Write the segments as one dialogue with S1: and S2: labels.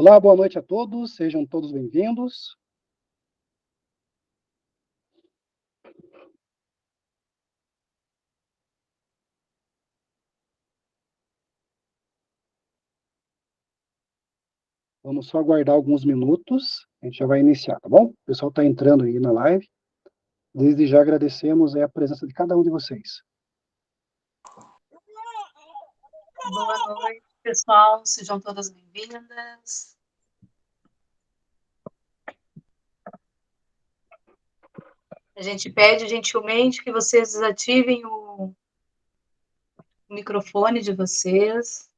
S1: Olá, boa noite a todos, sejam todos bem-vindos. Vamos só aguardar alguns minutos, a gente já vai iniciar, tá bom? O pessoal está entrando aí na live. Desde já agradecemos a presença de cada um de vocês.
S2: Boa noite, pessoal, sejam todas bem-vindas. A gente pede gentilmente que vocês desativem o microfone de vocês.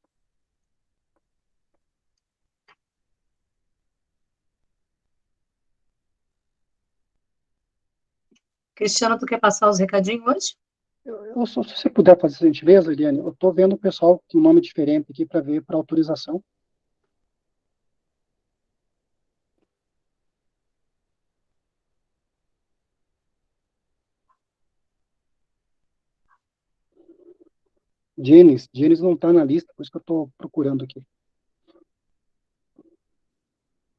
S2: Cristiano, tu quer passar os recadinhos hoje?
S1: Se você puder fazer essa gentileza, Eliane, eu estou vendo o pessoal com nome diferente aqui para ver para autorização. Jenis não está na lista, por isso que eu estou procurando aqui.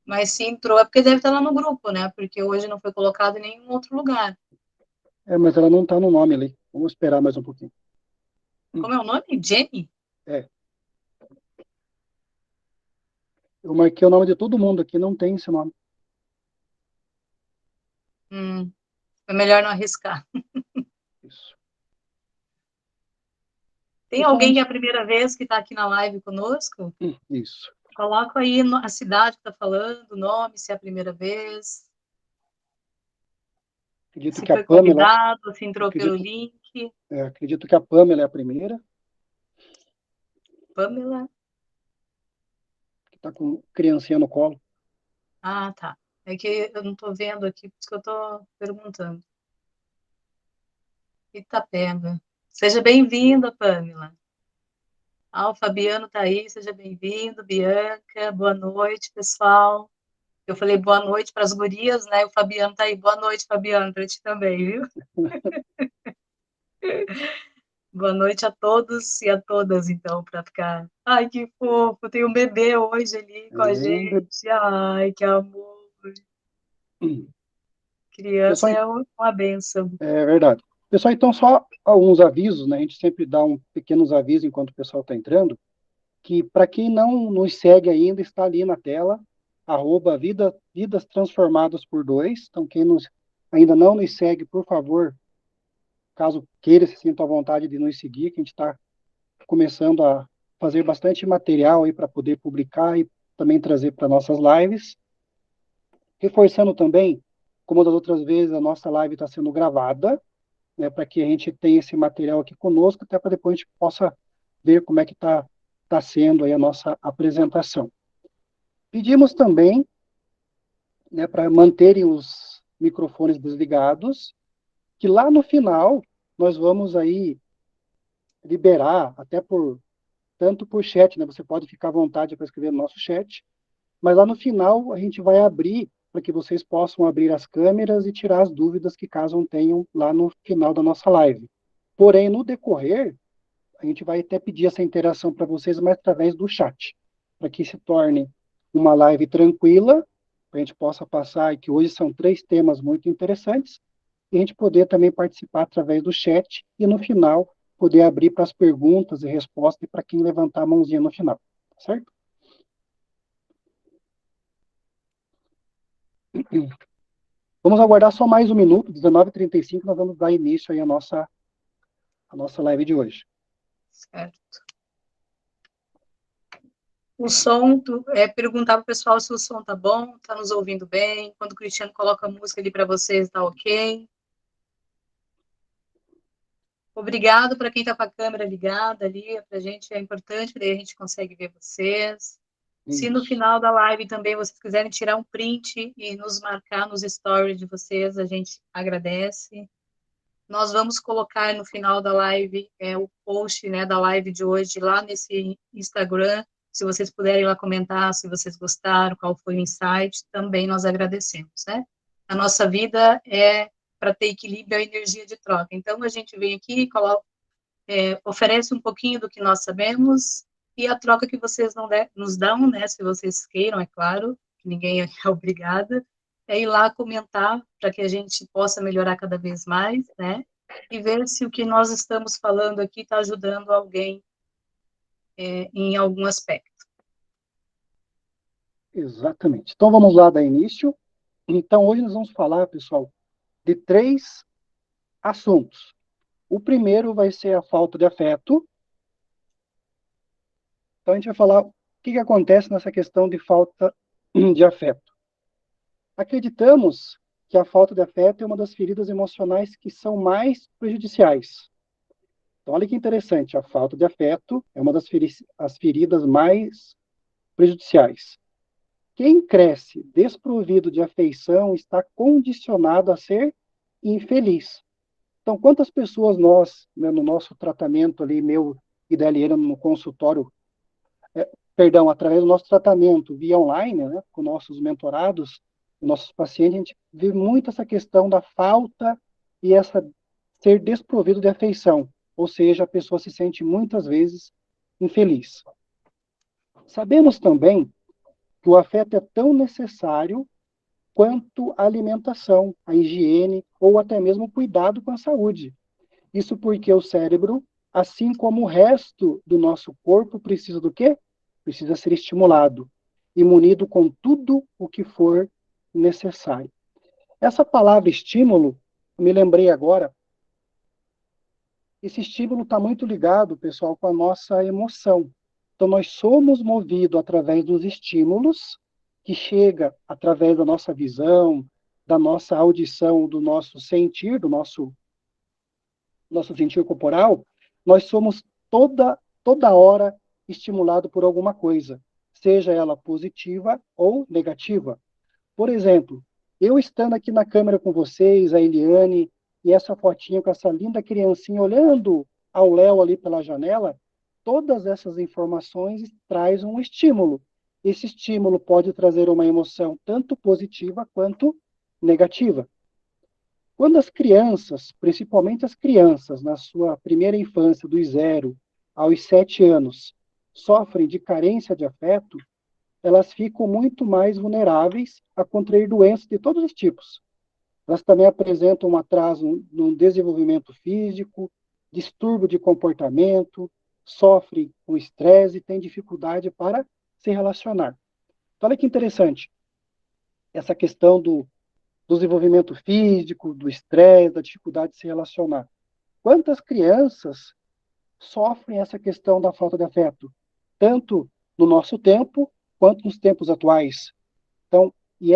S2: Mas se entrou é porque deve estar lá no grupo, né? Porque hoje não foi colocado em nenhum outro lugar.
S1: Mas ela não está no nome ali. Vamos esperar mais um pouquinho.
S2: Como é o nome? Jenny?
S1: É. Eu marquei o nome de todo mundo aqui, não tem esse nome.
S2: É melhor não arriscar.
S1: Isso.
S2: Tem
S1: Pessoal,
S2: alguém que é a primeira vez que está aqui na live conosco?
S1: isso.
S2: Coloca aí a cidade que está falando, o nome, se é a primeira vez.
S1: Acredito
S2: Se
S1: que a
S2: foi
S1: Pamela,
S2: convidado, se entrou pelo
S1: acredito,
S2: link.
S1: acredito que a Pamela é a primeira,
S2: Pamela?
S1: que está com criancinha no colo.
S2: Ah, tá. É que eu não estou vendo aqui, por isso que eu estou perguntando. Itapeva. Seja bem-vinda, Pamela. Ah, o Fabiano está aí, seja bem-vindo. Bianca, boa noite, pessoal. Eu falei boa noite para as gurias, né? O Fabiano está aí. Boa noite, Fabiano, para ti também, viu? Boa noite a todos e a todas, então, para ficar. Ai, que fofo, tem um bebê hoje ali com a gente. Ai, que amor. Criança
S1: Pessoal,
S2: é uma bênção.
S1: é verdade. Pessoal, então, só alguns avisos, né? A gente sempre dá pequenos avisos enquanto o pessoal está entrando, que para quem não nos segue ainda, está ali na tela, Vidas Transformadas por Dois. Então, ainda não nos segue, por favor, caso queira, se sinta à vontade de nos seguir, que a gente está começando a fazer bastante material aí para poder publicar e também trazer para nossas lives. Reforçando também, como das outras vezes, a nossa live está sendo gravada, né, para que a gente tenha esse material aqui conosco, até para depois a gente possa ver como é que tá sendo aí a nossa apresentação. Pedimos também, né, para manterem os microfones desligados, que lá no final nós vamos aí liberar, tanto por chat, né, você pode ficar à vontade para escrever no nosso chat, mas lá no final a gente vai abrir para que vocês possam abrir as câmeras e tirar as dúvidas que caso tenham lá no final da nossa live. Porém, no decorrer, a gente vai até pedir essa interação para vocês, mas através do chat, para que se torne uma live tranquila, para a gente possa passar, e que hoje são 3 temas muito interessantes, e a gente poder também participar através do chat, e no final, poder abrir para as perguntas e respostas, e para quem levantar a mãozinha no final, tá certo? Vamos aguardar só mais um minuto, 19h35, nós vamos dar início aí a nossa live de hoje.
S2: Certo. O som, perguntar para o pessoal se o som tá bom, tá nos ouvindo bem. Quando o Cristiano coloca a música ali para vocês, tá ok. Obrigado para quem está com a câmera ligada ali, para a gente é importante, daí a gente consegue ver vocês. Se no
S1: Isso.
S2: final da live também vocês quiserem tirar um print e nos marcar nos stories de vocês, a gente agradece. Nós vamos colocar no final da live o post, né, da live de hoje lá nesse Instagram. Se vocês puderem lá comentar se vocês gostaram, qual foi o insight, também nós agradecemos, né? A nossa vida é para ter equilíbrio e energia de troca. Então, a gente vem aqui, oferece um pouquinho do que nós sabemos, E a troca que vocês nos dão, né, se vocês queiram, é claro, que ninguém é obrigada, é ir lá comentar para que a gente possa melhorar cada vez mais, né? E ver se o que nós estamos falando aqui está ajudando alguém em algum aspecto.
S1: Exatamente. Então vamos lá dar início. Então hoje nós vamos falar, pessoal, de 3 assuntos. O primeiro vai ser a falta de afeto. Então a gente vai falar o que acontece nessa questão de falta de afeto. Acreditamos que a falta de afeto é uma das feridas emocionais que são mais prejudiciais. Então olha que interessante, a falta de afeto é uma das feridas mais prejudiciais. Quem cresce desprovido de afeição está condicionado a ser infeliz. Então, quantas pessoas nós, né, no nosso tratamento ali, meu e da Eliana, no consultório, através do nosso tratamento via online, né, com nossos mentorados, nossos pacientes, a gente vê muito essa questão da falta e essa ser desprovido de afeição, ou seja, a pessoa se sente muitas vezes infeliz. Sabemos também que o afeto é tão necessário quanto a alimentação, a higiene ou até mesmo o cuidado com a saúde. Isso porque o cérebro, assim como o resto do nosso corpo, precisa do quê? Precisa ser estimulado e munido com tudo o que for necessário. Essa palavra estímulo, eu me lembrei agora, esse estímulo está muito ligado, pessoal, com a nossa emoção. Então, nós somos movidos através dos estímulos que chega através da nossa visão, da nossa audição, do nosso sentir, do nosso sentir corporal, nós somos toda hora estimulado por alguma coisa, seja ela positiva ou negativa. Por exemplo, eu estando aqui na câmera com vocês, a Eliane, e essa fotinha com essa linda criancinha olhando ao Léo ali pela janela, todas essas informações trazem um estímulo. Esse estímulo pode trazer uma emoção tanto positiva quanto negativa. Quando as crianças, principalmente as crianças, na sua primeira infância, dos 0 aos 7 anos, sofrem de carência de afeto, elas ficam muito mais vulneráveis a contrair doenças de todos os tipos. Elas também apresentam um atraso no desenvolvimento físico, distúrbio de comportamento, sofrem com estresse e têm dificuldade para se relacionar. Então, olha que interessante, essa questão do desenvolvimento físico, do estresse, da dificuldade de se relacionar. Quantas crianças sofrem essa questão da falta de afeto, tanto no nosso tempo quanto nos tempos atuais? Então, e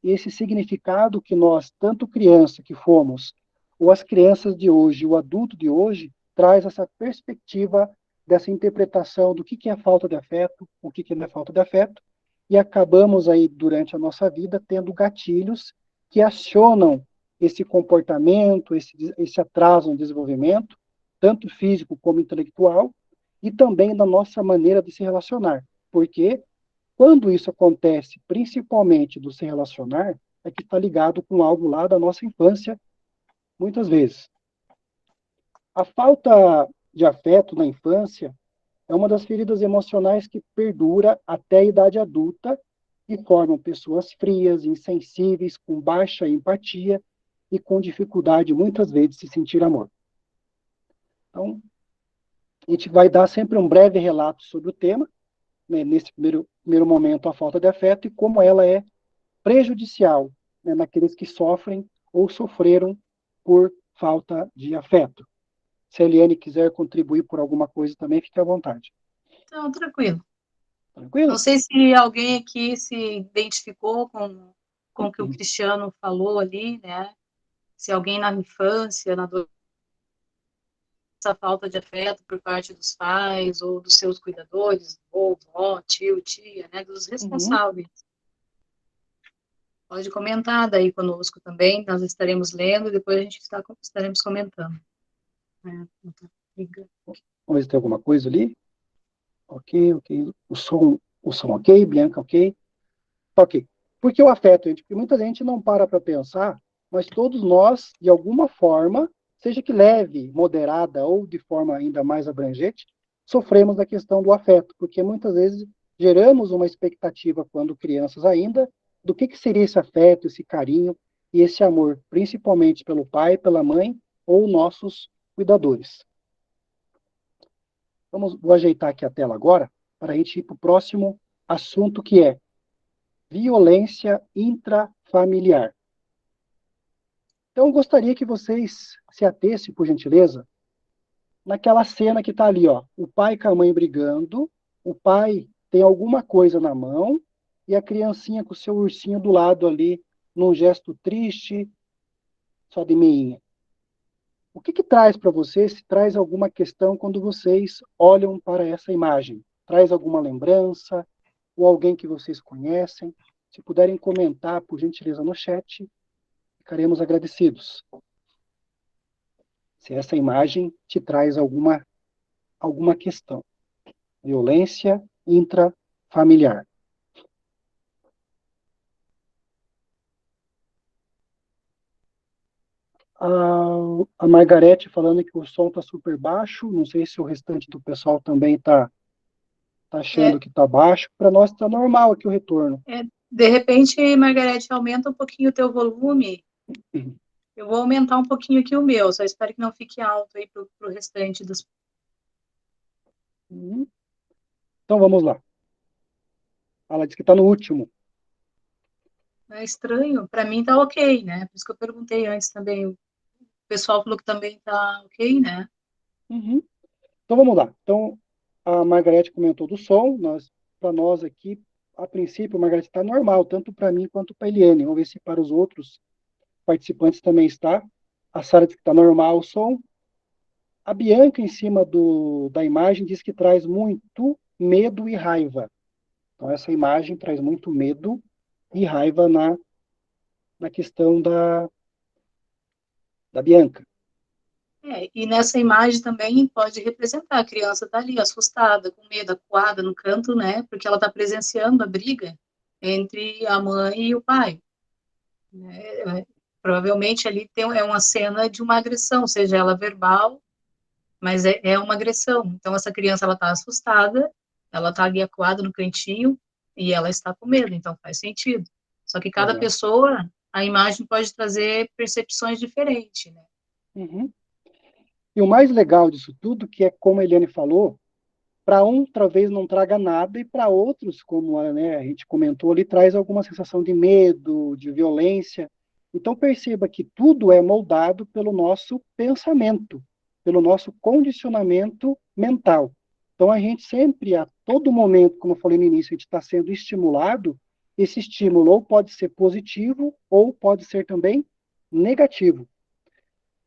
S1: esse significado que nós, tanto criança que fomos, ou as crianças de hoje, o adulto de hoje, traz essa perspectiva dessa interpretação do que é falta de afeto, o que não é falta de afeto, e acabamos aí, durante a nossa vida, tendo gatilhos que acionam esse comportamento, esse atraso no desenvolvimento, tanto físico como intelectual, e também da nossa maneira de se relacionar. Porque quando isso acontece, principalmente do se relacionar, é que está ligado com algo lá da nossa infância, muitas vezes. A falta de afeto na infância é uma das feridas emocionais que perdura até a idade adulta e formam pessoas frias, insensíveis, com baixa empatia e com dificuldade, muitas vezes, de se sentir amor. Então, a gente vai dar sempre um breve relato sobre o tema, né, nesse primeiro momento, a falta de afeto, e como ela é prejudicial, né, naqueles que sofrem ou sofreram por falta de afeto. Se a Eliane quiser contribuir por alguma coisa também, fique à vontade.
S2: Então, tranquilo. Não
S1: Tranquilo?
S2: sei se alguém aqui se identificou com o que o Cristiano falou ali, né? Se alguém na infância, na adolescência, essa falta de afeto por parte dos pais ou dos seus cuidadores, ou avó, tio, tia, né? Dos responsáveis. Pode comentar daí conosco também, nós estaremos lendo e depois a gente estaremos comentando.
S1: Vamos ver se tem alguma coisa ali. Ok. O som ok, Bianca ok. Ok. Por que o afeto, gente? Porque muita gente não para pensar, mas todos nós, de alguma forma, seja que leve, moderada ou de forma ainda mais abrangente, sofremos da questão do afeto, porque muitas vezes geramos uma expectativa quando crianças ainda do que seria esse afeto, esse carinho e esse amor, principalmente pelo pai, pela mãe ou nossos cuidadores. Vou ajeitar aqui a tela agora para a gente ir para o próximo assunto, que é violência intrafamiliar. Então, eu gostaria que vocês se atessem, por gentileza, naquela cena que está ali, ó, o pai com a mãe brigando, o pai tem alguma coisa na mão e a criancinha com o seu ursinho do lado ali, num gesto triste, só de meinha. O que traz para vocês, se traz alguma questão quando vocês olham para essa imagem? Traz alguma lembrança ou alguém que vocês conhecem? Se puderem comentar, por gentileza, no chat, ficaremos agradecidos. Se essa imagem te traz alguma questão. Violência intrafamiliar. A Margarete falando que o som está super baixo. Não sei se o restante do pessoal também está achando que está baixo. Para nós está normal aqui o retorno.
S2: De repente, Margarete, aumenta um pouquinho o teu volume. Eu vou aumentar um pouquinho aqui o meu, só espero que não fique alto aí para o restante dos...
S1: Então vamos lá. Ela disse que está no último.
S2: É estranho, para mim tá ok, né? Por isso que eu perguntei antes também. O pessoal falou que também tá ok, né?
S1: Uhum. Então vamos lá. Então a Margarete comentou do som. Para nós aqui, a princípio, a Margarete está normal, tanto para mim quanto para a Eliane. Vamos ver se para os outros participantes também está. A Sara diz que está normal o som. A Bianca, em cima da imagem, diz que traz muito medo e raiva. Então, essa imagem traz muito medo e raiva na questão da Bianca.
S2: E nessa imagem também pode representar a criança tá ali assustada, com medo, acuada no canto, né? Porque ela tá presenciando a briga entre a mãe e o pai. Provavelmente ali é uma cena de uma agressão, seja ela verbal, mas é uma agressão. Então essa criança ela tá assustada, ela tá ali acuada no cantinho e ela está com medo, então faz sentido. Só que cada
S1: Exato.
S2: pessoa, a imagem pode trazer percepções diferentes, né?
S1: Uhum. E o mais legal disso tudo, que é como a Eliane falou, para um talvez não traga nada, e para outros, como a gente comentou ali, traz alguma sensação de medo, de violência. Então perceba que tudo é moldado pelo nosso pensamento, pelo nosso condicionamento mental. Então a gente sempre, a todo momento, como eu falei no início, a gente está sendo estimulado. Esse estímulo ou pode ser positivo ou pode ser também negativo.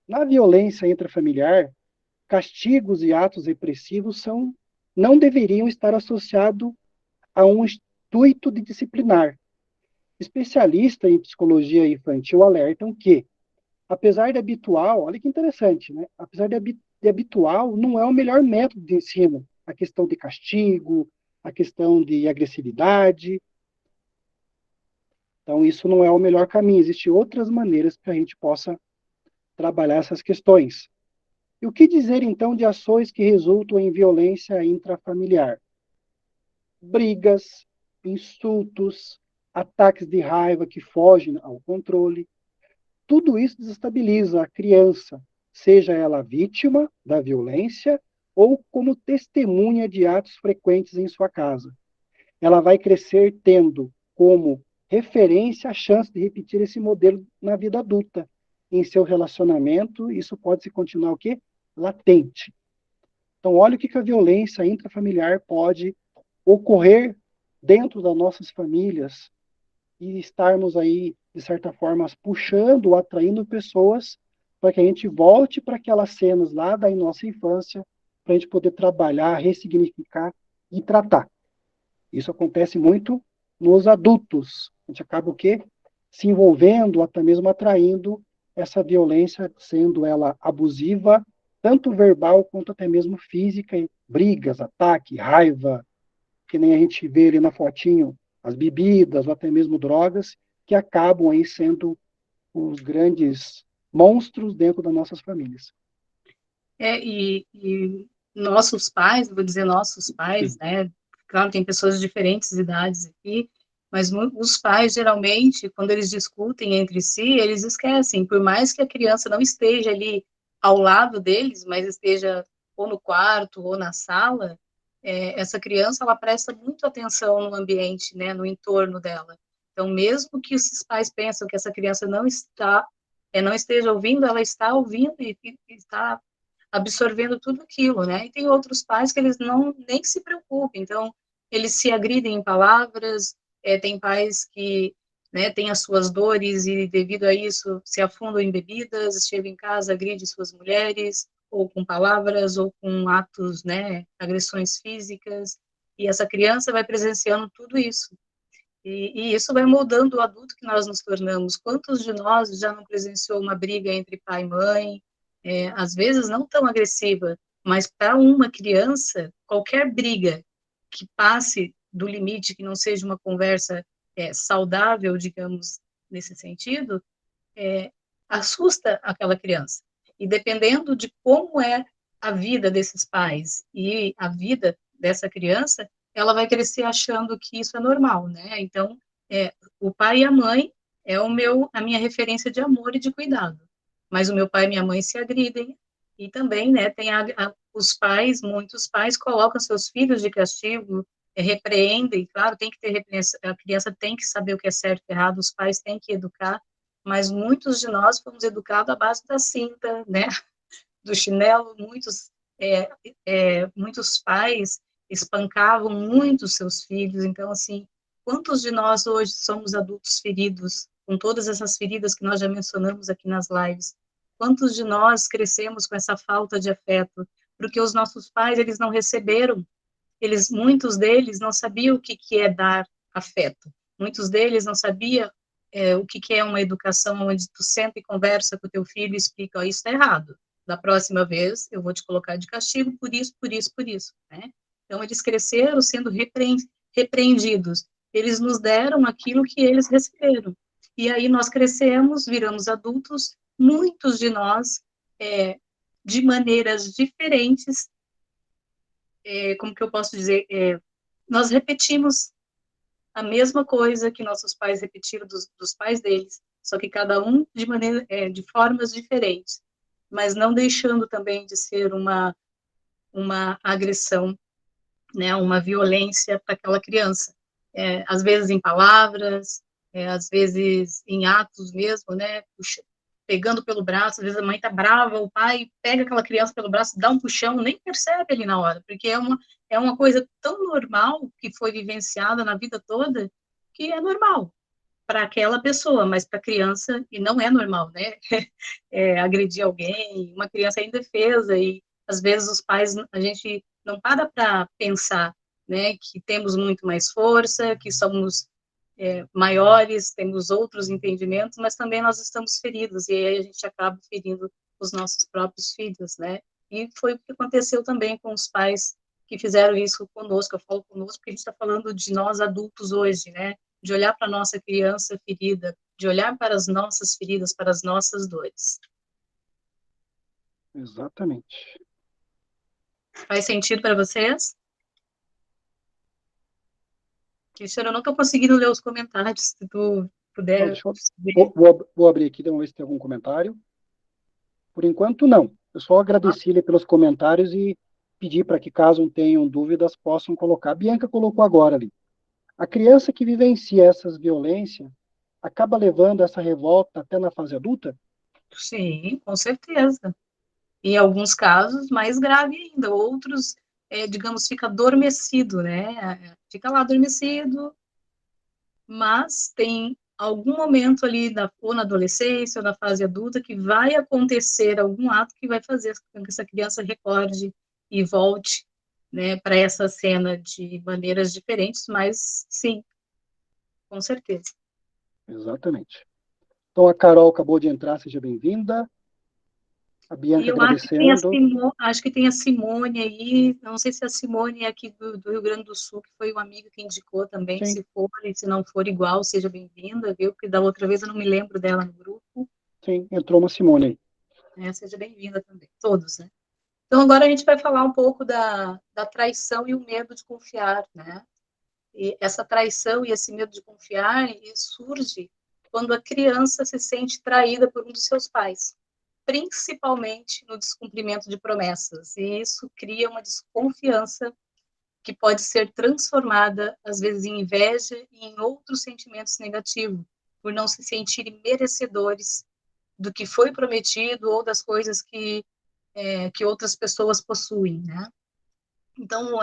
S1: Na violência intrafamiliar, castigos e atos repressivos não deveriam estar associados a um intuito de disciplinar. Especialistas em psicologia infantil alertam que, apesar de habitual, olha que interessante, né? Apesar de habitual, não é o melhor método de ensino. A questão de castigo, a questão de agressividade. Então, isso não é o melhor caminho. Existem outras maneiras que a gente possa trabalhar essas questões. E o que dizer, então, de ações que resultam em violência intrafamiliar? Brigas, insultos, ataques de raiva que fogem ao controle. Tudo isso desestabiliza a criança, seja ela vítima da violência ou como testemunha de atos frequentes em sua casa. Ela vai crescer tendo como referência a chance de repetir esse modelo na vida adulta. Em seu relacionamento, isso pode se continuar o quê? Latente. Então, olha o que a violência intrafamiliar pode ocorrer dentro das nossas famílias e estarmos aí, de certa forma, puxando, atraindo pessoas para que a gente volte para aquelas cenas lá da nossa infância, para a gente poder trabalhar, ressignificar e tratar. Isso acontece muito nos adultos. A gente acaba o quê? Se envolvendo, até mesmo atraindo essa violência, sendo ela abusiva, tanto verbal quanto até mesmo física, brigas, ataque, raiva, que nem a gente vê ali na fotinho, as bebidas ou até mesmo drogas, que acabam aí sendo os grandes monstros dentro das nossas famílias.
S2: E nossos pais, vou dizer nossos pais, né? Claro, tem pessoas de diferentes idades aqui, mas os pais, geralmente, quando eles discutem entre si, eles esquecem, por mais que a criança não esteja ali ao lado deles, mas esteja ou no quarto ou na sala, essa criança, ela presta muito atenção no ambiente, né, no entorno dela. Então, mesmo que esses pais pensam que essa criança não esteja ouvindo, ela está ouvindo e está absorvendo tudo aquilo, né? E tem outros pais que eles não nem se preocupam, então eles se agridem em palavras, tem pais que, né, têm as suas dores e devido a isso se afundam em bebidas, chegam em casa, agride suas mulheres, ou com palavras, ou com atos, né, agressões físicas, e essa criança vai presenciando tudo isso. E isso vai moldando o adulto que nós nos tornamos. Quantos de nós já não presenciou uma briga entre pai e mãe, às vezes não tão agressiva, mas para uma criança, qualquer briga que passe do limite, que não seja uma conversa saudável, digamos, nesse sentido, assusta aquela criança. E dependendo de como é a vida desses pais e a vida dessa criança, ela vai crescer achando que isso é normal, né? Então, o pai e a mãe a minha referência de amor e de cuidado. Mas o meu pai e minha mãe se agridem e também, né, tem os pais, muitos pais colocam seus filhos de castigo, repreendem, claro, tem que ter repreensão, a criança tem que saber o que é certo e errado, os pais têm que educar, mas muitos de nós fomos educados à base da cinta, né, do chinelo, muitos pais espancavam muito seus filhos, então, assim, quantos de nós hoje somos adultos feridos, com todas essas feridas que nós já mencionamos aqui nas lives? Quantos de nós crescemos com essa falta de afeto? Porque os nossos pais, eles não receberam, muitos deles não sabiam o que é dar afeto, muitos deles não sabiam o que é uma educação onde tu senta e conversa com o teu filho e explica, oh, isso está errado, da próxima vez eu vou te colocar de castigo por isso, por isso, por isso, né? Então, eles cresceram sendo repreendidos, eles nos deram aquilo que eles receberam, e aí nós crescemos, viramos adultos, muitos de nós, de maneiras diferentes, como que eu posso dizer, nós repetimos a mesma coisa que nossos pais repetiram dos pais deles, só que cada um de formas diferentes, mas não deixando também de ser uma agressão, né, uma violência para aquela criança, às vezes em palavras, às vezes em atos mesmo, né, pegando pelo braço, às vezes a mãe tá brava, o pai pega aquela criança pelo braço, dá um puxão, nem percebe ali na hora, porque é uma coisa tão normal que foi vivenciada na vida toda, que é normal para aquela pessoa, mas para a criança, e não é normal, né? Agredir alguém, uma criança é indefesa, e às vezes os pais, a gente não para pensar, né, que temos muito mais força, que somos maiores, temos outros entendimentos, mas também nós estamos feridos, e aí a gente acaba ferindo os nossos próprios filhos, né? E foi o que aconteceu também com os pais que fizeram isso conosco. Eu falo conosco porque a gente está falando de nós adultos hoje, né? De olhar para a nossa criança ferida, de olhar para as nossas feridas, para as nossas dores.
S1: Exatamente.
S2: Faz sentido para vocês? Cristiano, eu não estou conseguindo ler os comentários, se tu
S1: Ó,
S2: puder
S1: deixa eu,
S2: ver.
S1: vou abrir aqui, vamos ver se tem algum comentário. Por enquanto, não. Eu só agradeci ele pelos comentários e pedi para que, caso tenham dúvidas, possam colocar. A Bianca colocou agora ali. A criança que vivencia essas violências acaba levando essa revolta até na fase adulta?
S2: Sim, com certeza. Em alguns casos, mais grave ainda. Outros, digamos, fica adormecido, né? Fica lá adormecido, mas tem algum momento ali, ou na adolescência, ou na fase adulta, que vai acontecer algum ato que vai fazer com que essa criança recorde e volte, né, para essa cena de maneiras diferentes, mas sim, com certeza.
S1: Exatamente. Então, a Carol acabou de entrar, seja bem-vinda. A
S2: E
S1: Bianca
S2: eu acho que tem
S1: agradecendo.
S2: acho que tem a Simone aí, não sei se a Simone é aqui do Rio Grande do Sul, que foi uma amiga que indicou também,
S1: Sim,
S2: se for e se não for igual, seja bem-vinda, viu? Porque da outra vez eu não me lembro dela no grupo,
S1: sim, entrou uma Simone aí.
S2: né? Seja bem-vinda também, todos, né? Então, agora a gente vai falar um pouco da traição e o medo de confiar, né? E essa traição e esse medo de confiar surge quando a criança se sente traída por um dos seus pais, principalmente no descumprimento de promessas. E isso cria uma desconfiança que pode ser transformada, às vezes, em inveja e em outros sentimentos negativos, por não se sentirem merecedores do que foi prometido ou das coisas que outras pessoas possuem, né? Então,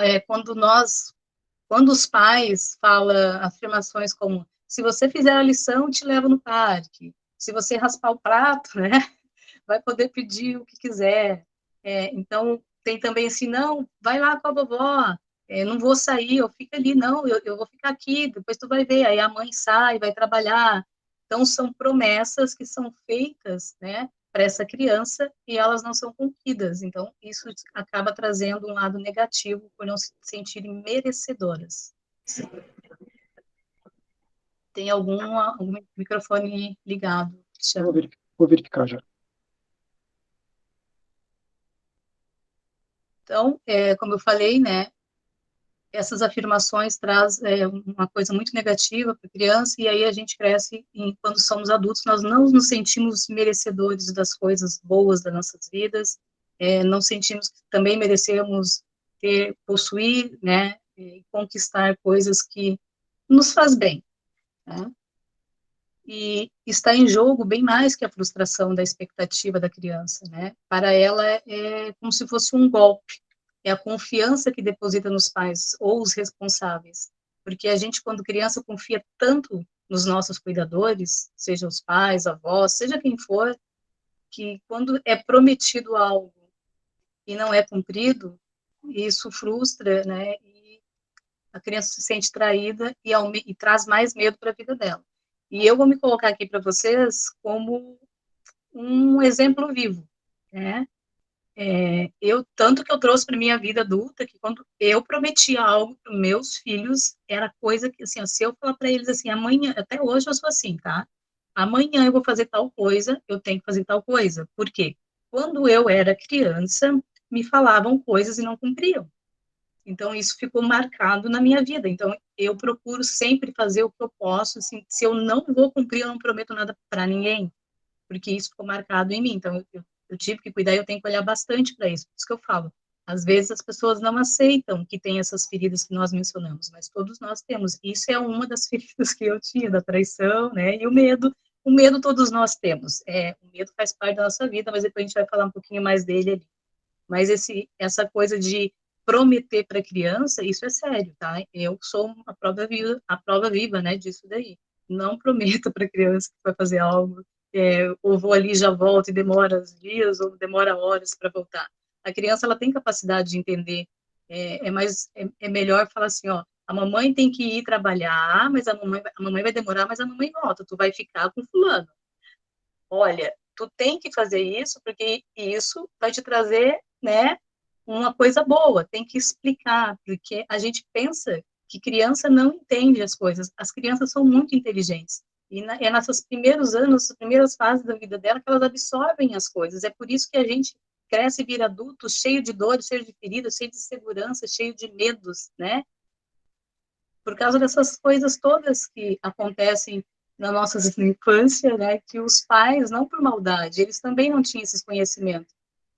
S2: quando os pais falam afirmações como se você fizer a lição, te levo no parque, se você raspar o prato, né, vai poder pedir o que quiser. Então, tem também assim, não, vai lá com a vovó, não vou sair, eu fico ali, não, eu vou ficar aqui, depois tu vai ver. Aí a mãe sai, vai trabalhar. Então, são promessas que são feitas, né, para essa criança e elas não são cumpridas. Então, isso acaba trazendo um lado negativo por não se sentirem merecedoras. Tem algum microfone ligado, Cristiano?
S1: Vou verificar já.
S2: Então, como eu falei, né, essas afirmações trazem uma coisa muito negativa para a criança, e aí a gente cresce, e quando somos adultos, nós não nos sentimos merecedores das coisas boas das nossas vidas, não sentimos que também merecemos possuir, né, e conquistar coisas que nos faz bem, né? E está em jogo bem mais que a frustração da expectativa da criança, né? Para ela é como se fosse um golpe, é a confiança que deposita nos pais ou os responsáveis, porque a gente, quando criança, confia tanto nos nossos cuidadores, seja os pais, avós, seja quem for, que quando é prometido algo e não é cumprido, isso frustra, né? E a criança se sente traída e traz mais medo para a vida dela. E eu vou me colocar aqui para vocês como um exemplo vivo, né? Tanto que eu trouxe para minha vida adulta, que quando eu prometia algo para meus filhos, era coisa que, assim, ó, se eu falar para eles assim, amanhã, até hoje eu sou assim, tá? Amanhã eu vou fazer tal coisa, eu tenho que fazer tal coisa. Por quê? Quando eu era criança, me falavam coisas e não cumpriam. Então, isso ficou marcado na minha vida. Então, eu procuro sempre fazer o que eu posso. Assim, se eu não vou cumprir, eu não prometo nada para ninguém, porque isso ficou marcado em mim. Então, eu tive que cuidar e eu tenho que olhar bastante para isso. Por isso que eu falo. Às vezes as pessoas não aceitam que tem essas feridas que nós mencionamos, mas todos nós temos. Isso é uma das feridas que eu tinha, da traição, né? E o medo. O medo todos nós temos. O medo faz parte da nossa vida, mas depois a gente vai falar um pouquinho mais dele ali. Mas essa coisa de prometer para a criança, isso é sério, tá? Eu sou a prova viva, né, disso daí. Não prometo para a criança que vai fazer algo, ou vou ali já volto e demora dias ou demora horas para voltar. A criança ela tem capacidade de entender. É melhor falar assim, ó, a mamãe tem que ir trabalhar, mas a mamãe vai demorar, mas a mamãe volta. Tu vai ficar com fulano. Olha, tu tem que fazer isso porque isso vai te trazer, né, uma coisa boa. Tem que explicar, porque a gente pensa que criança não entende as coisas. As crianças são muito inteligentes. E é nesses primeiros anos, as primeiras fases da vida dela, que elas absorvem as coisas. É por isso que a gente cresce e vira adulto cheio de dores, cheio de feridas, cheio de insegurança, cheio de medos, né? Por causa dessas coisas todas que acontecem na nossa infância, né, que os pais, não por maldade, eles também não tinham esses conhecimentos,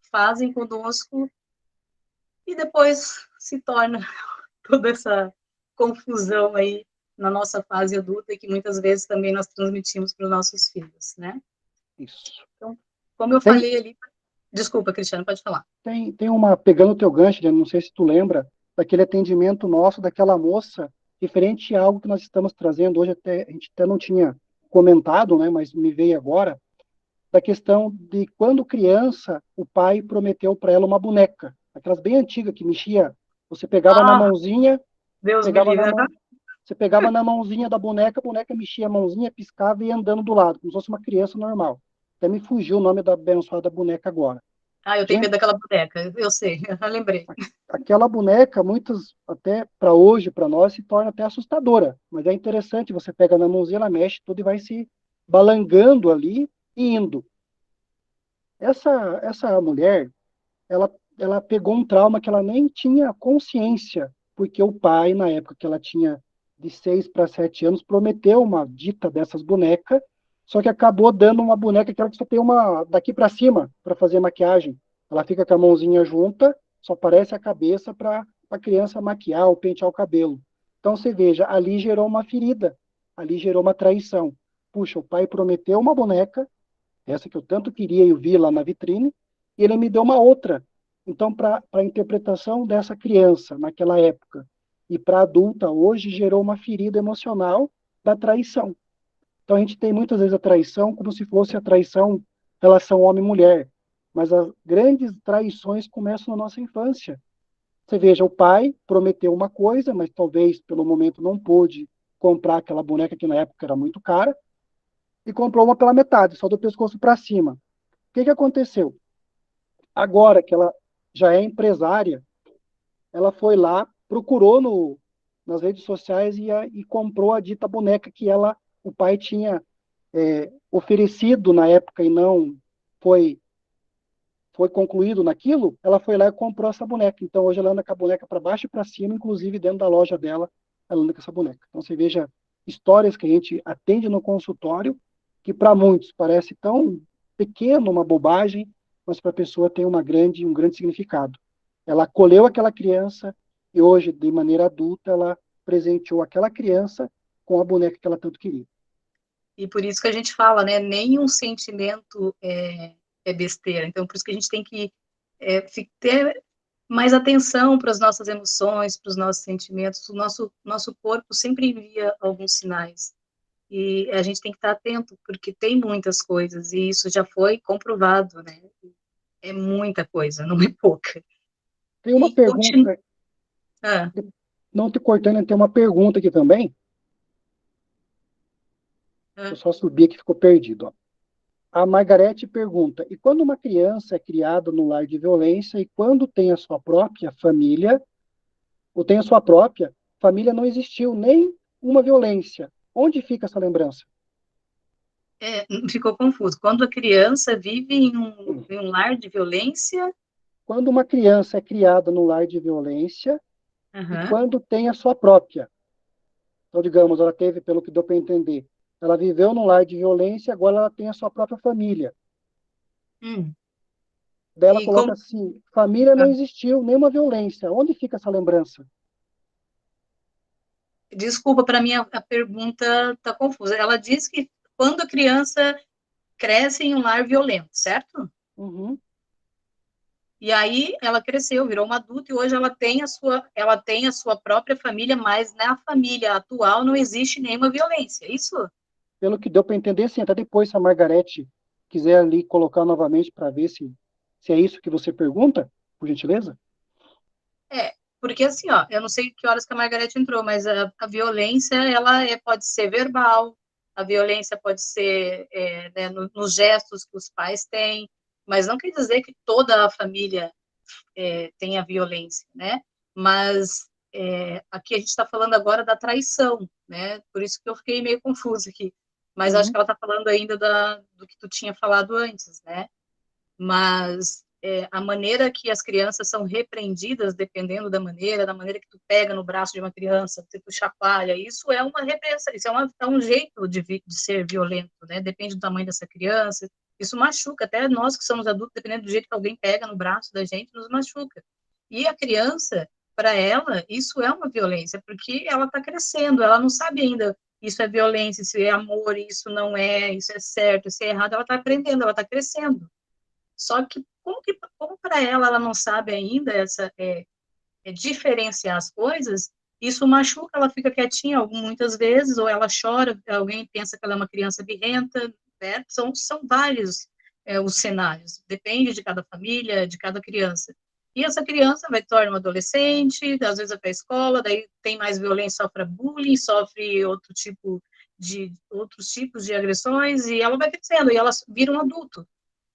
S2: fazem conosco e depois se torna toda essa confusão aí na nossa fase adulta e que muitas vezes também nós transmitimos para os nossos filhos, né?
S1: Isso.
S2: Então, como eu
S1: Tem,
S2: falei ali, desculpa, Cristiano, pode falar.
S1: tem uma, pegando o teu gancho, né, não sei se tu lembra, daquele atendimento nosso daquela moça, referente a algo que nós estamos trazendo hoje, até, a gente até não tinha comentado, né, mas me veio agora, da questão de quando criança, o pai prometeu para ela uma boneca, aquelas bem antigas que mexia, você pegava na
S2: Ah,
S1: mãozinha,
S2: Deus me
S1: pegava na
S2: livre.
S1: mão, você pegava na mãozinha da boneca, a boneca mexia a mãozinha, piscava e ia andando do lado, como se fosse uma criança normal. Até me fugiu o nome da abençoada boneca agora.
S2: Ah, eu tenho medo
S1: Gente,
S2: daquela boneca, eu sei, eu lembrei.
S1: aquela boneca, muitas, até para hoje, para nós, se torna até assustadora. Mas é interessante, você pega na mãozinha, ela mexe tudo e vai se balangando ali e indo. Essa mulher, ela ela pegou um trauma que ela nem tinha consciência, porque o pai, na época que ela tinha de 6 para 7 anos, prometeu uma dita dessas bonecas, só que acabou dando uma boneca que ela só tem uma daqui para cima para fazer maquiagem. Ela fica com a mãozinha junta, só aparece a cabeça para a criança maquiar ou pentear o cabelo. Então você veja, ali gerou uma ferida, ali gerou uma traição. Puxa, o pai prometeu uma boneca, essa que eu tanto queria e eu vi lá na vitrine, e ele me deu uma outra. Então, para a interpretação dessa criança naquela época e para a adulta hoje, gerou uma ferida emocional da traição. Então, a gente tem muitas vezes a traição como se fosse a traição relação homem-mulher, mas as grandes traições começam na nossa infância. Você veja, o pai prometeu uma coisa, mas talvez pelo momento não pôde comprar aquela boneca que na época era muito cara, e comprou uma pela metade, só do pescoço para cima. O que que aconteceu? Agora que ela já é empresária, ela foi lá, procurou nas redes sociais e comprou a dita boneca que o pai tinha oferecido na época e não foi, foi concluído naquilo. Ela foi lá e comprou essa boneca. Então hoje ela anda com a boneca para baixo e para cima, inclusive dentro da loja dela, ela anda com essa boneca. Então você veja histórias que a gente atende no consultório, que para muitos parece tão pequeno, uma bobagem, mas para a pessoa tem um grande significado. Ela acolheu aquela criança e hoje, de maneira adulta, ela presenteou aquela criança com a boneca que ela tanto queria.
S2: E por isso que a gente fala, né? Nenhum sentimento é besteira. Então, por isso que a gente tem que ter mais atenção para as nossas emoções, para os nossos sentimentos. O nosso corpo sempre envia alguns sinais. E a gente tem que estar atento, porque tem muitas coisas, e isso já foi comprovado, né? É muita coisa, não é pouca.
S1: Tem uma
S2: E continua.
S1: pergunta, não te cortando, tem uma pergunta aqui também. Eu só subi aqui, ficou perdido. Ó. A Margarete pergunta: e quando uma criança é criada no lar de violência e quando tem a sua própria família, ou tem a sua própria, família não existiu nem uma violência. Onde fica essa lembrança?
S2: Ficou confuso. Quando a criança vive em um lar de violência.
S1: Quando uma criança é criada no lar de violência e
S2: Aham.
S1: quando tem a sua própria. Então, digamos, ela teve, pelo que deu para entender, ela viveu num lar de violência, agora ela tem a sua própria família.
S2: Hum.
S1: Daí ela
S2: E
S1: coloca
S2: como.
S1: assim: família não
S2: ah,
S1: existiu, nenhuma violência. Onde fica essa lembrança?
S2: Desculpa, para mim a pergunta está confusa. Ela diz que quando a criança cresce em um lar violento, certo?
S1: Uhum.
S2: E aí ela cresceu, virou uma adulta e hoje ela tem a sua própria família, mas na família atual não existe nenhuma violência. É isso?
S1: Pelo que deu para entender, sim, até depois, se a Margarete quiser ali colocar novamente para ver se é isso que você pergunta, por gentileza.
S2: Porque assim, ó, eu não sei que horas que a Margarete entrou, mas a violência, ela pode ser verbal, a violência pode ser né, nos gestos que os pais têm, mas não quer dizer que toda a família tenha violência, né? Mas aqui a gente está falando agora da traição, né? Por isso que eu fiquei meio confusa aqui. Mas acho
S1: Uhum.
S2: que ela está falando ainda do que tu tinha falado antes, né? Mas a maneira que as crianças são repreendidas, dependendo da maneira que tu pega no braço de uma criança, que tu chacoalha, isso é uma repressão, isso é um jeito de ser violento, né? Depende do tamanho dessa criança, isso machuca, até nós que somos adultos, dependendo do jeito que alguém pega no braço da gente, nos machuca. E a criança, para ela, isso é uma violência, porque ela está crescendo, ela não sabe ainda isso é violência, isso é amor, isso é certo, isso é errado, ela está aprendendo, ela está crescendo. Só que, como para ela não sabe ainda diferenciar as coisas, isso machuca, ela fica quietinha muitas vezes, ou ela chora, alguém pensa que ela é uma criança birrenta, né? São vários os cenários, depende de cada família, de cada criança. E essa criança vai tornar uma adolescente, às vezes vai para a escola, daí tem mais violência, sofre bullying, sofre outros tipos de agressões, e ela vai crescendo, e ela vira um adulto.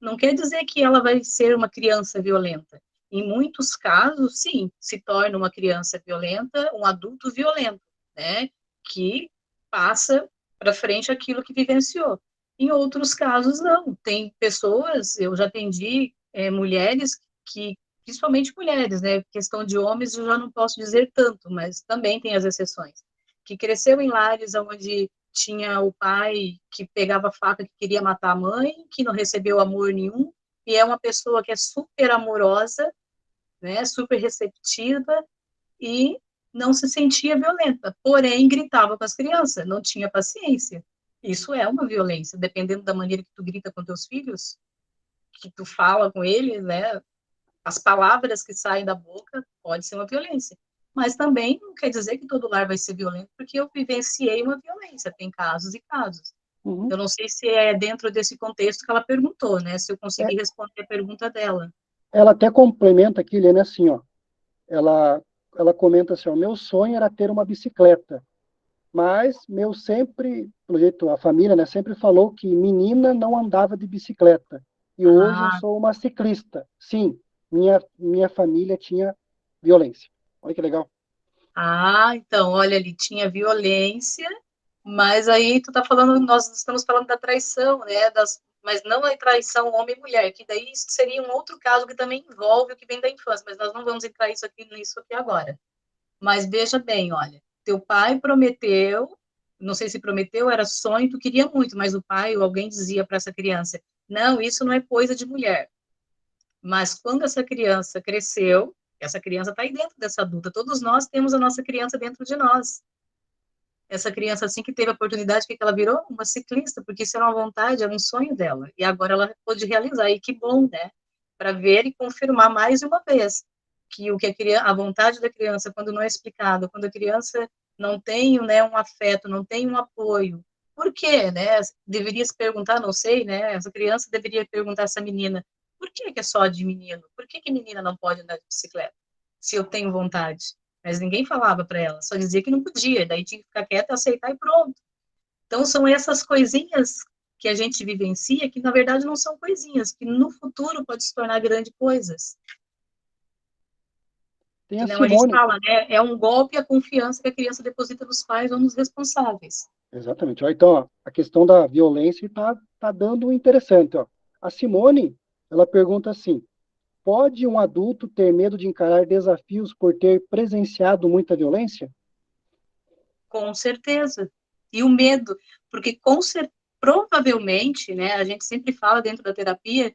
S2: Não quer dizer que ela vai ser uma criança violenta. Em muitos casos, sim, se torna uma criança violenta, um adulto violento, né? Que passa para frente aquilo que vivenciou. Em outros casos, não. Tem pessoas, eu já atendi mulheres que principalmente mulheres, né? Questão de homens eu já não posso dizer tanto, mas também tem as exceções. Que cresceu em lares onde tinha o pai que pegava a faca que queria matar a mãe, que não recebeu amor nenhum, e é uma pessoa que é super amorosa, né? Super receptiva e não se sentia violenta, porém gritava com as crianças, não tinha paciência. Isso é uma violência, dependendo da maneira que tu grita com teus filhos, que tu fala com eles, né? As palavras que saem da boca pode ser uma violência. Mas também não quer dizer que todo lar vai ser violento, porque eu vivenciei uma violência, tem casos e casos.
S1: Uhum.
S2: Eu não sei se é dentro desse contexto que ela perguntou, né? Se eu
S1: É,
S2: conseguir responder a pergunta dela.
S1: ela até complementa aqui, Helena, assim, ó, ela, ela comenta assim, ó, meu sonho era ter uma bicicleta, mas meu sempre, pelo jeito, a família, né, sempre falou que menina não andava de bicicleta. E hoje eu
S2: Ah,
S1: sou uma ciclista. Sim, minha família tinha violência. Olha que legal.
S2: então, olha ali, tinha violência, mas aí tu tá falando, nós estamos falando da traição, né? Mas não a traição homem e mulher, que daí isso seria um outro caso que também envolve o que vem da infância, mas nós não vamos entrar nisso aqui agora. Mas veja bem, olha, teu pai prometeu, não sei se prometeu, era sonho, tu queria muito, mas o pai ou alguém dizia para essa criança: não, isso não é coisa de mulher. Mas quando essa criança cresceu, essa criança está aí dentro dessa adulta, todos nós temos a nossa criança dentro de nós. Essa criança, assim que teve a oportunidade, o que ela virou? Uma ciclista, porque isso era uma vontade, era um sonho dela. E agora ela pôde realizar. E que bom, né? Para ver e confirmar mais uma vez que o que a vontade da criança, quando não é explicado, quando a criança não tem, né, um afeto, não tem um apoio, por quê, né? Deveria se perguntar, não sei, né? Essa criança deveria perguntar a essa menina, por que é só de menino? Por que menina não pode andar de bicicleta? Se eu tenho vontade. Mas ninguém falava para ela, só dizia que não podia, daí tinha que ficar quieta, aceitar e pronto. Então são essas coisinhas que a gente vivencia que na verdade não são coisinhas, que no futuro pode se tornar grandes coisas.
S1: Tem
S2: Que
S1: a
S2: não a gente
S1: Simone.
S2: fala, né? É um golpe a confiança que a criança deposita nos pais ou nos responsáveis.
S1: Exatamente. Ó, então, ó, a questão da violência tá dando um interessante. Ó. A Simone, ela pergunta assim, pode um adulto ter medo de encarar desafios por ter presenciado muita violência?
S2: Com certeza. E o medo, porque provavelmente, né, a gente sempre fala dentro da terapia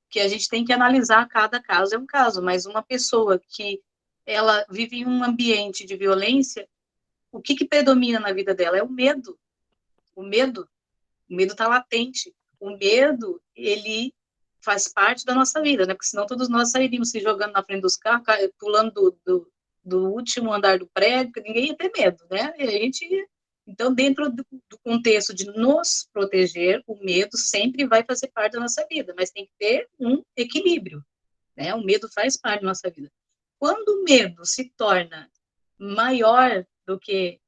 S2: que a gente tem que analisar cada caso é um caso, mas uma pessoa que ela vive em um ambiente de violência, o que predomina na vida dela é o medo. O medo, o medo está latente. O medo, ele faz parte da nossa vida, né? Porque senão todos nós sairíamos se jogando na frente dos carros, pulando do último andar do prédio, porque ninguém ia ter medo, né? E a gente, então, dentro do contexto de nos proteger, o medo sempre vai fazer parte da nossa vida, mas tem que ter um equilíbrio, né? O medo faz parte da nossa vida. Quando o medo se torna maior do que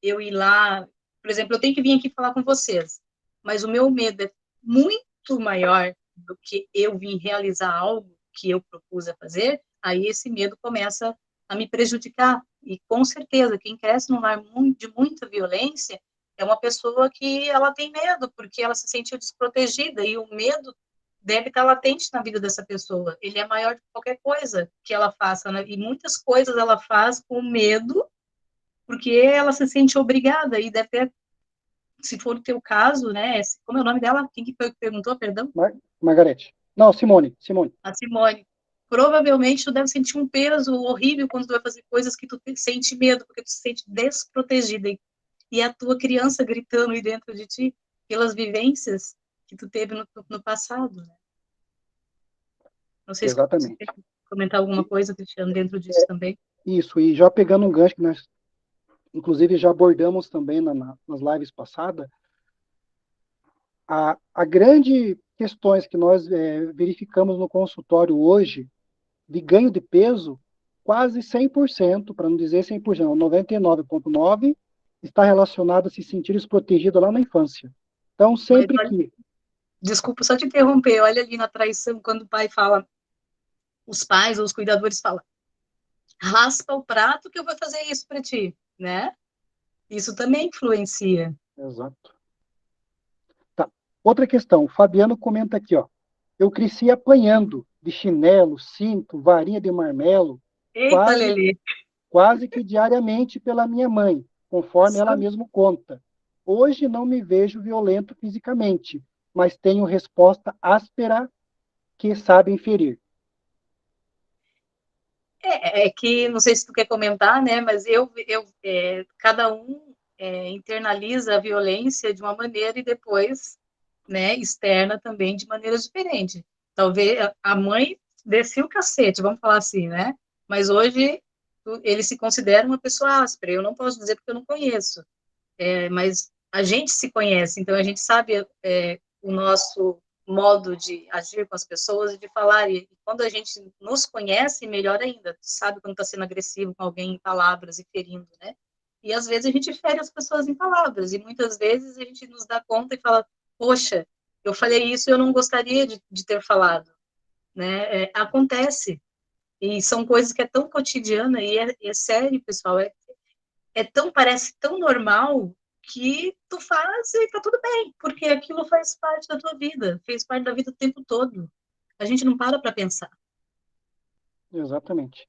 S2: eu ir lá, por exemplo, eu tenho que vir aqui falar com vocês, mas o meu medo é muito maior do que eu vir realizar algo que eu propus a fazer, aí esse medo começa a me prejudicar. E com certeza, quem cresce num lar de muita violência é uma pessoa que ela tem medo, porque ela se sentiu desprotegida, e o medo deve estar latente na vida dessa pessoa. Ele é maior que qualquer coisa que ela faça, né? E muitas coisas ela faz com medo porque ela se sente obrigada, e deve ter, se for o teu caso, né, como é o nome dela? Quem que foi que perguntou, perdão?
S1: Margarete. Não, Simone. Simone.
S2: A Simone. Provavelmente tu deve sentir um peso horrível quando tu vai fazer coisas que tu sente medo, porque tu se sente desprotegida, e a tua criança gritando aí dentro de ti, pelas vivências que tu teve no passado, né? Não sei se você
S1: Exatamente.
S2: quer comentar alguma
S1: E,
S2: coisa, Cristiano, dentro disso
S1: é,
S2: também.
S1: isso, e já pegando um gancho que nós, inclusive, já abordamos também nas lives passadas, a grande questões que nós verificamos no consultório hoje, de ganho de peso, quase 100%, para não dizer 100%, 99,9%, está relacionado a se sentir desprotegido lá na infância. Então,
S2: Mas
S1: sempre
S2: olha,
S1: que...
S2: desculpa só te interromper, olha ali na traição, quando o pai fala, os pais ou os cuidadores falam, raspa o prato que eu vou fazer isso para ti, né? Isso também influencia.
S1: Exato. Tá. Outra questão, o Fabiano comenta aqui, ó. Eu cresci apanhando de chinelo, cinto, varinha de marmelo,
S2: Eita,
S1: quase,
S2: Lelê.
S1: quase que diariamente pela minha mãe, conforme ela mesma conta. Hoje não me vejo violento fisicamente, mas tenho resposta áspera que sabem ferir.
S2: É que, não sei se tu quer comentar, né, mas cada um internaliza a violência de uma maneira e depois, né, externa também de maneira diferente. Talvez a mãe descia o cacete, vamos falar assim, né, mas hoje ele se considera uma pessoa áspera, eu não posso dizer porque eu não conheço, mas a gente se conhece, então a gente sabe o nosso modo de agir com as pessoas e de falar, e quando a gente nos conhece, melhor ainda, tu sabe quando está sendo agressivo com alguém em palavras e ferindo, né? E às vezes a gente fere as pessoas em palavras, e muitas vezes a gente nos dá conta e fala, poxa, eu falei isso e eu não gostaria de ter falado, né? Acontece, e são coisas que é tão cotidiana, e é sério, pessoal, parece tão normal que tu faz e tá tudo bem, porque aquilo faz parte da tua vida, fez parte da vida o tempo todo. A gente não para pensar.
S1: Exatamente.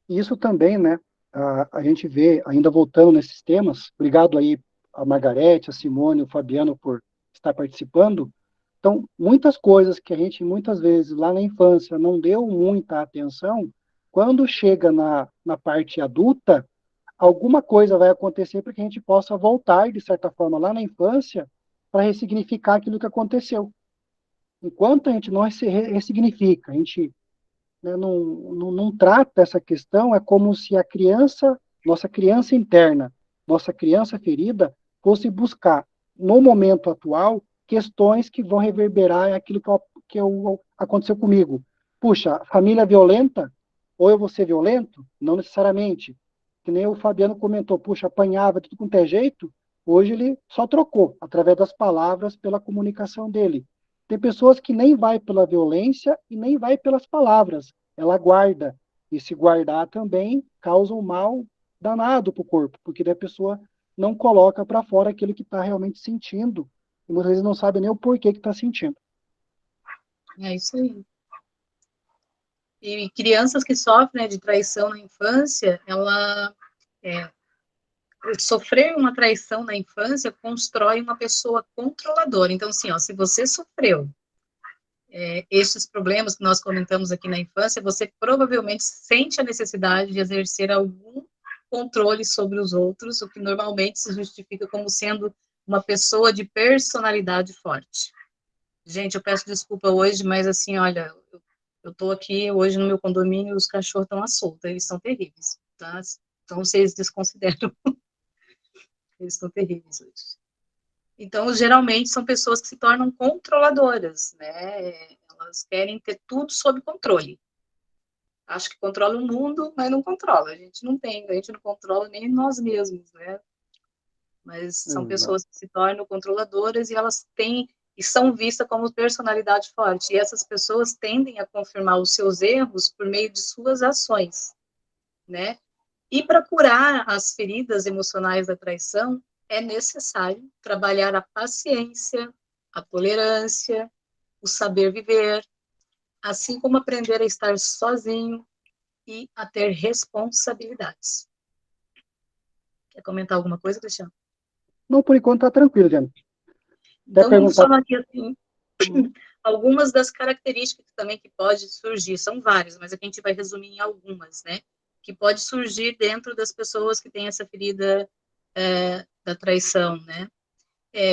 S1: E isso também, né, a gente vê, ainda voltando nesses temas, obrigado aí a Margarete, a Simone, o Fabiano por estar participando. Então, muitas coisas que a gente muitas vezes lá na infância não deu muita atenção, quando chega na parte adulta, alguma coisa vai acontecer para que a gente possa voltar, de certa forma, lá na infância, para ressignificar aquilo que aconteceu. Enquanto a gente não ressignifica, a gente, né, não trata essa questão, é como se a criança, nossa criança interna, nossa criança ferida, fosse buscar, no momento atual, questões que vão reverberar aquilo que aconteceu comigo. Puxa, família violenta, ou eu vou ser violento? Não necessariamente. Que nem o Fabiano comentou, puxa, apanhava de tudo quanto é jeito, hoje ele só trocou, através das palavras, pela comunicação dele. Tem pessoas que nem vai pela violência e nem vai pelas palavras, ela guarda. E se guardar também causa um mal danado para o corpo, porque daí a pessoa não coloca para fora aquilo que está realmente sentindo, e muitas vezes não sabe nem o porquê que está sentindo.
S2: É isso aí. E crianças que sofrem, né, de traição na infância, sofrer uma traição na infância constrói uma pessoa controladora. Então, assim, ó, se você sofreu esses problemas que nós comentamos aqui na infância, você provavelmente sente a necessidade de exercer algum controle sobre os outros, o que normalmente se justifica como sendo uma pessoa de personalidade forte. Gente, eu peço desculpa hoje, mas assim, olha, eu tô aqui hoje no meu condomínio e os cachorros estão à solta, eles são terríveis, tá? Então vocês desconsideram, eles estão terríveis hoje. Então, geralmente, são pessoas que se tornam controladoras, né? Elas querem ter tudo sob controle. Acho que controla o mundo, mas não controla. A gente não tem, a gente não controla nem nós mesmos, né? Mas são
S1: Exato.
S2: pessoas que se tornam controladoras e elas têm e são vistas como personalidade forte. E essas pessoas tendem a confirmar os seus erros por meio de suas ações, né? E para curar as feridas emocionais da traição, é necessário trabalhar a paciência, a tolerância, o saber viver, assim como aprender a estar sozinho e a ter responsabilidades. Quer comentar alguma coisa, Cristiano?
S1: Não, por enquanto está tranquilo, Diana. Até
S2: Então, vamos
S1: perguntar.
S2: falar aqui assim,
S1: Uhum.
S2: algumas das características também que pode surgir, são várias, mas aqui a gente vai resumir em algumas, né? Que pode surgir dentro das pessoas que têm essa ferida da traição, né?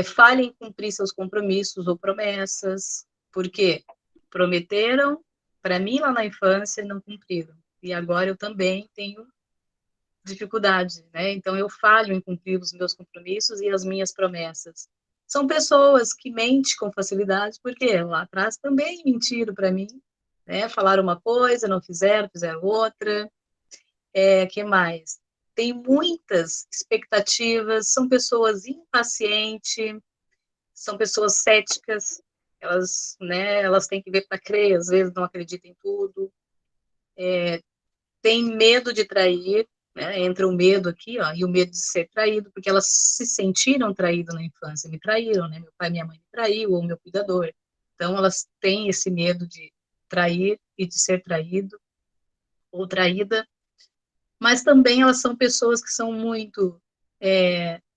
S2: Falhem em cumprir seus compromissos ou promessas, porque prometeram para mim lá na infância e não cumpriram. E agora eu também tenho dificuldade, né? Então eu falho em cumprir os meus compromissos e as minhas promessas. São pessoas que mentem com facilidade, porque lá atrás também mentiram para mim, né? Falaram uma coisa, não fizeram, fizeram outra. Que mais? Tem muitas expectativas, são pessoas impacientes, são pessoas céticas, elas, né, elas têm que ver para crer, às vezes não acreditam em tudo, tem medo de trair, né, entra o medo aqui, ó, e o medo de ser traído, porque elas se sentiram traídas na infância, me traíram, né, meu pai e minha mãe me traiu, ou meu cuidador, então elas têm esse medo trair e de ser traído ou traída, mas também elas são pessoas que são muito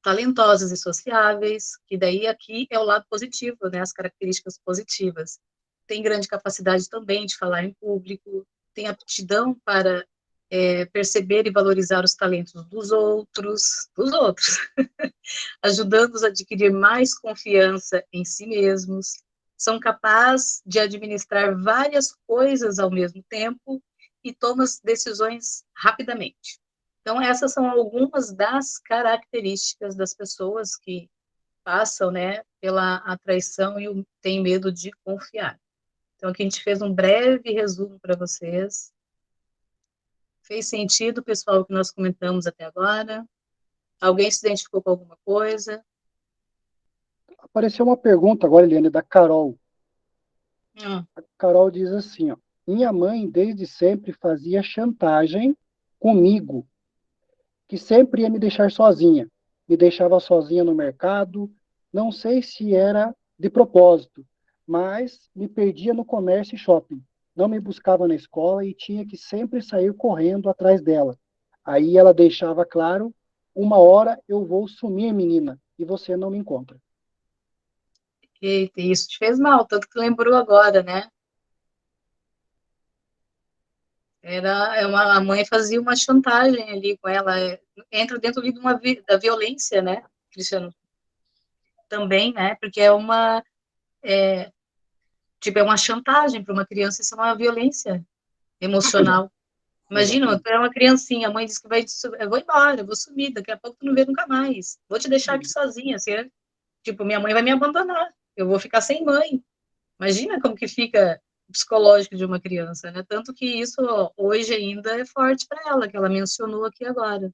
S2: talentosas e sociáveis, que daí aqui é o lado positivo, né, as características positivas. Tem grande capacidade também de falar em público, tem aptidão para perceber e valorizar os talentos dos outros, ajudando-os a adquirir mais confiança em si mesmos, são capazes de administrar várias coisas ao mesmo tempo e tomam decisões rapidamente. Então, essas são algumas das características das pessoas que passam, né, pela atraição e têm medo de confiar. Então, aqui a gente fez um breve resumo para vocês. Fez sentido, pessoal, o que nós comentamos até agora? Alguém se identificou com alguma coisa?
S1: Apareceu uma pergunta agora, Eliane, da Carol.
S2: Hum.
S1: A Carol diz assim, ó, minha mãe desde sempre fazia chantagem comigo, que sempre ia me deixar sozinha. Me deixava sozinha no mercado, não sei se era de propósito, mas me perdia no comércio e shopping. Não me buscava na escola e tinha que sempre sair correndo atrás dela. Aí ela deixava claro, uma hora eu vou sumir, menina, e você não me encontra.
S2: Eita, isso te fez mal, tanto que lembrou agora, né? A mãe fazia uma chantagem ali com ela, entra dentro ali da violência, né, Cristiano? Também, né? Porque tipo, é uma chantagem para uma criança, isso é uma violência emocional. Imagina,
S1: Exatamente.
S2: tu é uma criancinha, a mãe diz que eu vou embora, eu vou sumir, daqui a pouco tu não vê nunca mais. Vou te deixar aqui sozinha, assim, tipo, minha mãe vai me abandonar, eu vou ficar sem mãe. Imagina como que fica o psicológico de uma criança, né? Tanto que isso hoje ainda é forte para ela, que ela mencionou aqui agora.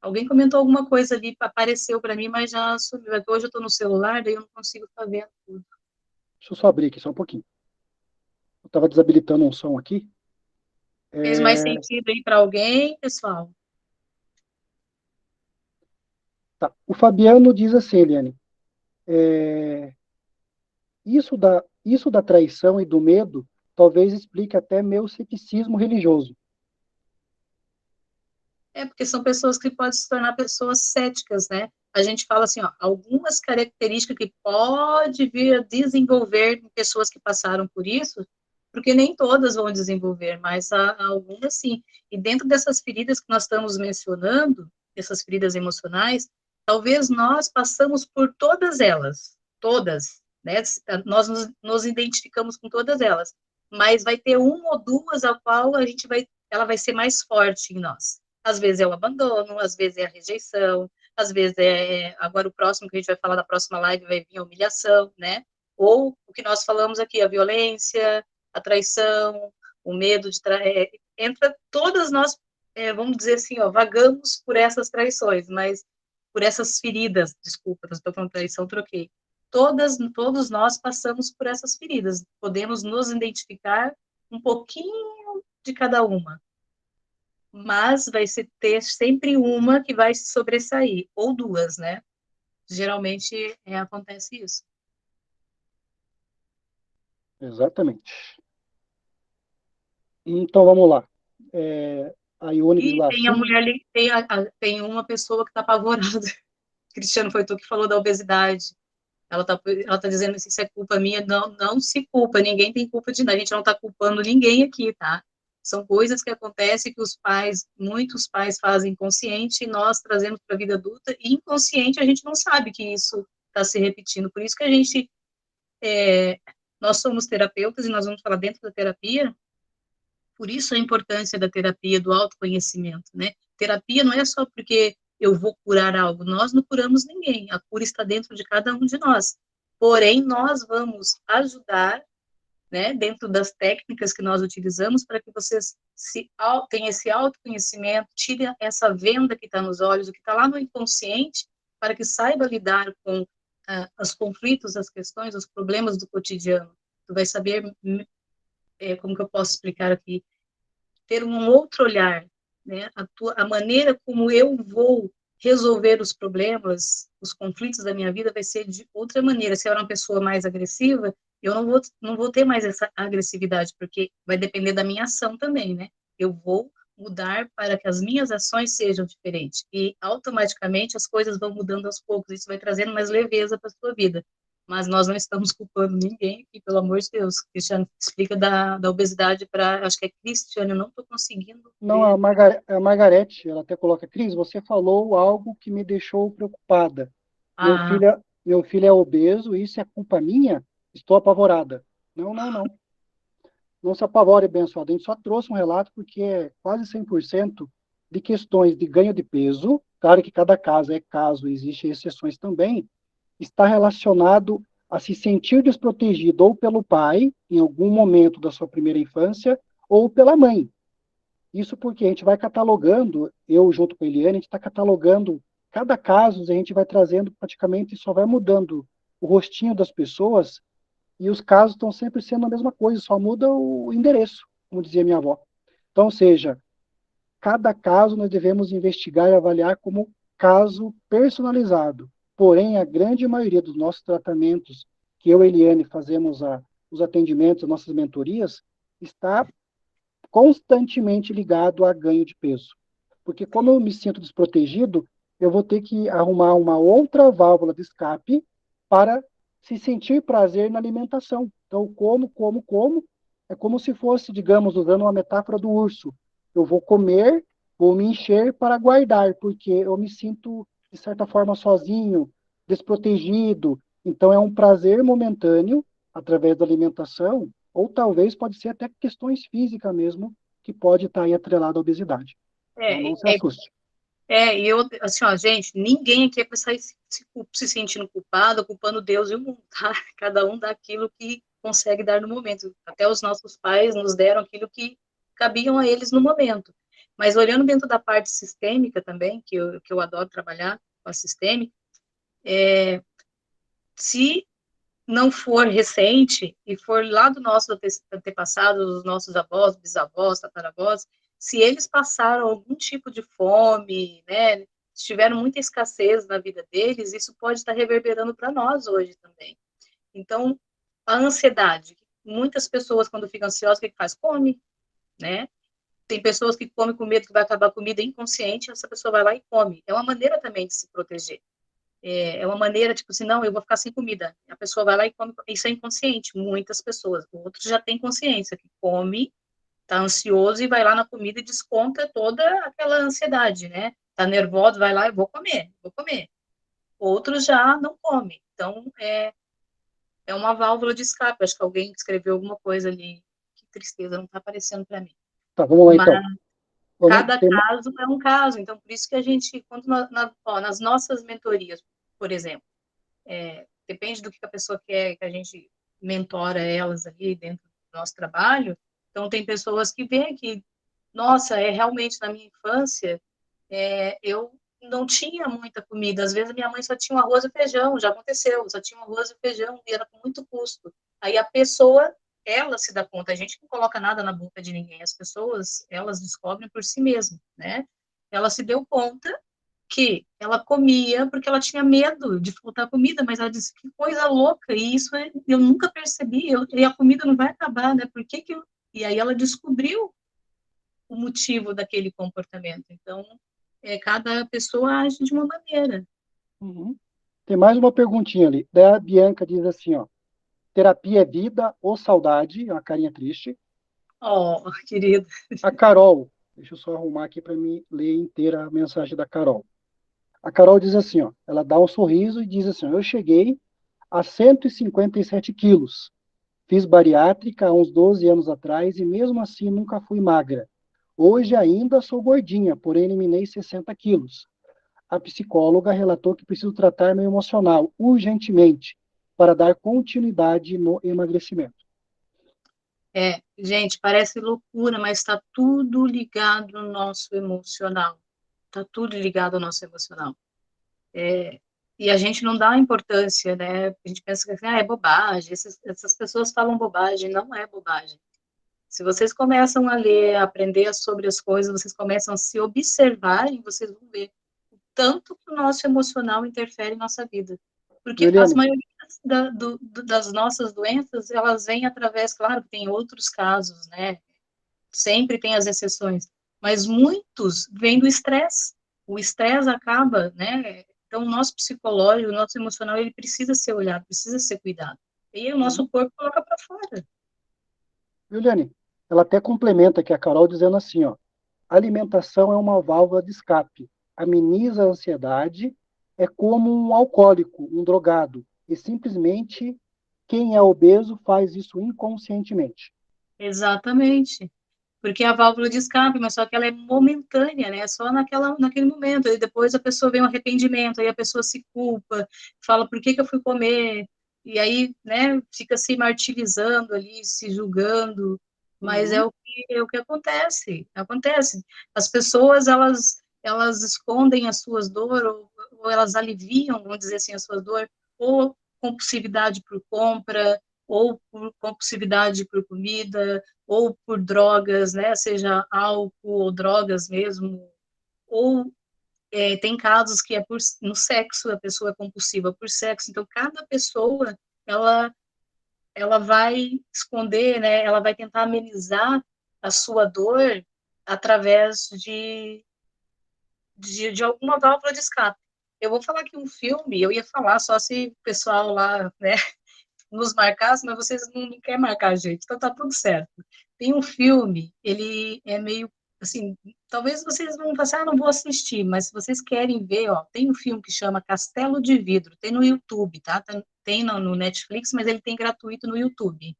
S2: Alguém comentou alguma coisa ali, apareceu para mim, mas já sumiu. É que hoje eu estou no celular, daí eu não consigo estar vendo tudo.
S1: Deixa eu só abrir aqui só um pouquinho. Eu estava desabilitando um som aqui.
S2: Fez mais
S1: É,
S2: sentido aí para alguém, pessoal?
S1: tá. O Fabiano diz assim, Eliane, é, isso da traição e do medo talvez explique até meu ceticismo religioso.
S2: É porque são pessoas que podem se tornar pessoas céticas, né? A gente fala assim, ó, algumas características que pode vir a desenvolver em pessoas que passaram por isso, porque nem todas vão desenvolver, mas há algumas sim. E dentro dessas feridas que nós estamos mencionando, essas feridas emocionais, talvez nós passamos por todas, né? Nós nos identificamos com todas elas, mas vai ter uma ou duas a qual ela vai ser mais forte em nós. Às vezes é o abandono, às vezes é a rejeição, às vezes agora o próximo que a gente vai falar na próxima live vai vir a humilhação, né? Ou o que nós falamos aqui, a violência, a traição, o medo de entra todas nós, vamos dizer assim, ó, vagamos por essas traições, mas por essas feridas, desculpa, estou falando traição, troquei. Todos nós passamos por essas feridas, podemos nos identificar um pouquinho de cada uma, mas ter sempre uma que vai se sobressair, ou duas, né? Geralmente acontece isso.
S1: Exatamente. Então vamos lá. A Ione diz
S2: E
S1: lá
S2: tem a
S1: assim,
S2: mulher ali, tem uma pessoa que está apavorada. Cristiano, foi tu que falou da obesidade. Ela tá dizendo assim, se é culpa minha, não, não se culpa, ninguém tem culpa de nada, a gente não está culpando ninguém aqui, tá? São coisas que acontecem que muitos pais fazem inconsciente e nós trazemos para a vida adulta e inconsciente a gente não sabe que isso está se repetindo. Por isso que nós somos terapeutas e nós vamos falar dentro da terapia, por isso a importância da terapia, do autoconhecimento, né? Terapia não é só porque eu vou curar algo, nós não curamos ninguém, a cura está dentro de cada um de nós. Porém, nós vamos ajudar, né, dentro das técnicas que nós utilizamos para que vocês tenham esse autoconhecimento, tirem essa venda que está nos olhos, o que está lá no inconsciente, para que saiba lidar com os conflitos, as questões, os problemas do cotidiano. Tu vai saber, como que eu posso explicar aqui, ter um outro olhar, né? A maneira como eu vou resolver os problemas, os conflitos da minha vida vai ser de outra maneira. Se eu era uma pessoa mais agressiva, eu não vou ter mais essa agressividade, porque vai depender da minha ação também, né? Eu vou mudar para que as minhas ações sejam diferentes. E automaticamente as coisas vão mudando aos poucos, isso vai trazendo mais leveza para a sua vida. Mas nós não estamos culpando ninguém aqui, pelo amor de Deus. Cristiano, explica da obesidade para, acho que é Cristiano, eu não estou conseguindo
S1: Não,
S2: ver.
S1: A Margarete, ela até coloca, Cris, você falou algo que me deixou preocupada. Meu
S2: Ah,
S1: filho, meu filho é obeso, isso é culpa minha? Estou apavorada. Não, não, não. Não se apavore, abençoado. A gente só trouxe um relato porque é quase 100% de questões de ganho de peso. Claro que cada caso é caso, existem exceções também. Está relacionado a se sentir desprotegido ou pelo pai, em algum momento da sua primeira infância, ou pela mãe. Isso porque a gente vai catalogando, eu junto com a Eliane, a gente está catalogando cada caso, a gente vai trazendo praticamente, só vai mudando o rostinho das pessoas e os casos estão sempre sendo a mesma coisa, só muda o endereço, como dizia minha avó. Então, ou seja, cada caso nós devemos investigar e avaliar como caso personalizado. Porém, a grande maioria dos nossos tratamentos, que eu e a Eliane fazemos os atendimentos, as nossas mentorias, está constantemente ligado a ganho de peso. Porque como eu me sinto desprotegido, eu vou ter que arrumar uma outra válvula de escape para se sentir prazer na alimentação. Então, como. É como se fosse, digamos, usando uma metáfora do urso. Eu vou comer, vou me encher para guardar, porque eu me sinto, de certa forma, sozinho, desprotegido. Então, é um prazer momentâneo, através da alimentação, ou talvez pode ser até questões físicas mesmo, que pode estar aí atrelado à obesidade. Então,
S2: é,
S1: não se
S2: é,
S1: assuste.
S2: e eu, assim, ó, gente, ninguém aqui é para sair se sentindo culpado, culpando Deus e o mundo, tá? Cada um dá aquilo que consegue dar no momento. Até os nossos pais nos deram aquilo que cabiam a eles no momento. Mas olhando dentro da parte sistêmica também, que eu adoro trabalhar com a sistêmica, se não for recente e for lá do nosso antepassado, dos nossos avós, bisavós, tataravós, se eles passaram algum tipo de fome, né, se tiveram muita escassez na vida deles, isso pode estar reverberando para nós hoje também. Então, a ansiedade, muitas pessoas quando ficam ansiosas, o que faz? Come, né? Tem pessoas que comem com medo que vai acabar a comida inconsciente, essa pessoa vai lá e come. É uma maneira também de se proteger. É uma maneira, tipo assim, não, eu vou ficar sem comida. A pessoa vai lá e come, isso é inconsciente, muitas pessoas. Outros já têm consciência, que come, tá ansioso e vai lá na comida e desconta toda aquela ansiedade, né? Tá nervoso, vai lá e vou comer, vou comer. Outros já não comem. Então, é uma válvula de escape. Acho que alguém escreveu alguma coisa ali. Que tristeza, não tá aparecendo para mim.
S1: Tá, vamos lá
S2: Mas
S1: então. Vamos
S2: cada
S1: ter...
S2: caso é um caso. Então, por isso que a gente, quando nas nossas mentorias, por exemplo, depende do que a pessoa quer, que a gente mentora elas ali dentro do nosso trabalho. Então, tem pessoas que veem que, nossa, realmente na minha infância, eu não tinha muita comida. Às vezes, minha mãe só tinha um arroz e feijão, já aconteceu, só tinha um arroz e feijão e era com muito custo. Aí a pessoa, ela se dá conta, a gente não coloca nada na boca de ninguém, as pessoas, elas descobrem por si mesmas, né? Ela se deu conta que ela comia porque ela tinha medo de faltar comida, mas ela disse que coisa louca, e isso eu nunca percebi, e a comida não vai acabar, né? Por que que eu... E aí ela descobriu o motivo daquele comportamento. Então, cada pessoa age de uma maneira.
S1: Uhum. Tem mais uma perguntinha ali. Da Bianca diz assim, ó, terapia é vida ou saudade? É uma carinha triste.
S2: Oh, querido.
S1: A Carol, deixa eu só arrumar aqui para mim ler inteira a mensagem da Carol. A Carol diz assim, ó, ela dá um sorriso e diz assim, ó, eu cheguei a 157 quilos. Fiz bariátrica há uns 12 anos atrás e mesmo assim nunca fui magra. Hoje ainda sou gordinha, porém eliminei 60 quilos. A psicóloga relatou que preciso tratar meu emocional urgentemente para dar continuidade no emagrecimento.
S2: Gente, parece loucura, mas está tudo ligado ao nosso emocional. Está tudo ligado ao nosso emocional. E a gente não dá importância, né? A gente pensa que assim, é bobagem, essas pessoas falam bobagem, não é bobagem. Se vocês começam a ler, a aprender sobre as coisas, vocês começam a se observar e vocês vão ver o tanto que o nosso emocional interfere em nossa vida. Porque as
S1: Eliane,
S2: maioria das nossas doenças, elas vêm através, claro, tem outros casos, né? Sempre tem as exceções, mas muitos vêm do estresse. O estresse acaba, né? Então, o nosso psicológico, o nosso emocional, ele precisa ser olhado, precisa ser cuidado. E o nosso
S1: uhum.
S2: corpo coloca para fora.
S1: Eliane, ela até complementa aqui a Carol dizendo assim, ó, alimentação é uma válvula de escape, ameniza a ansiedade, é como um alcoólico, um drogado, e simplesmente quem é obeso faz isso inconscientemente.
S2: Exatamente. Porque é a válvula de escape, mas só que ela é momentânea, né? Só naquele momento. E depois a pessoa vem um arrependimento, aí a pessoa se culpa, fala por que que eu fui comer? E aí, né, fica se martirizando ali, se julgando. Mas
S1: Uhum.
S2: é o que acontece. Acontece. As pessoas, elas escondem as suas dores, ou elas aliviam, vamos dizer assim, a sua dor, ou compulsividade por compra, ou por compulsividade por comida, ou por drogas, né, seja álcool ou drogas mesmo, ou tem casos que é no sexo, a pessoa é compulsiva por sexo, então cada pessoa, ela, ela vai esconder, né, ela vai tentar amenizar a sua dor através de alguma válvula de escape. Eu vou falar aqui um filme, eu ia falar só se o pessoal lá, né, nos marcasse, mas vocês não querem marcar a gente, então tá tudo certo. Tem um filme, ele é meio, assim, talvez vocês vão pensar, ah, não vou assistir, mas se vocês querem ver, ó, tem um filme que chama Castelo de Vidro, tem no YouTube, tá? Tem no Netflix, mas ele tem gratuito no YouTube.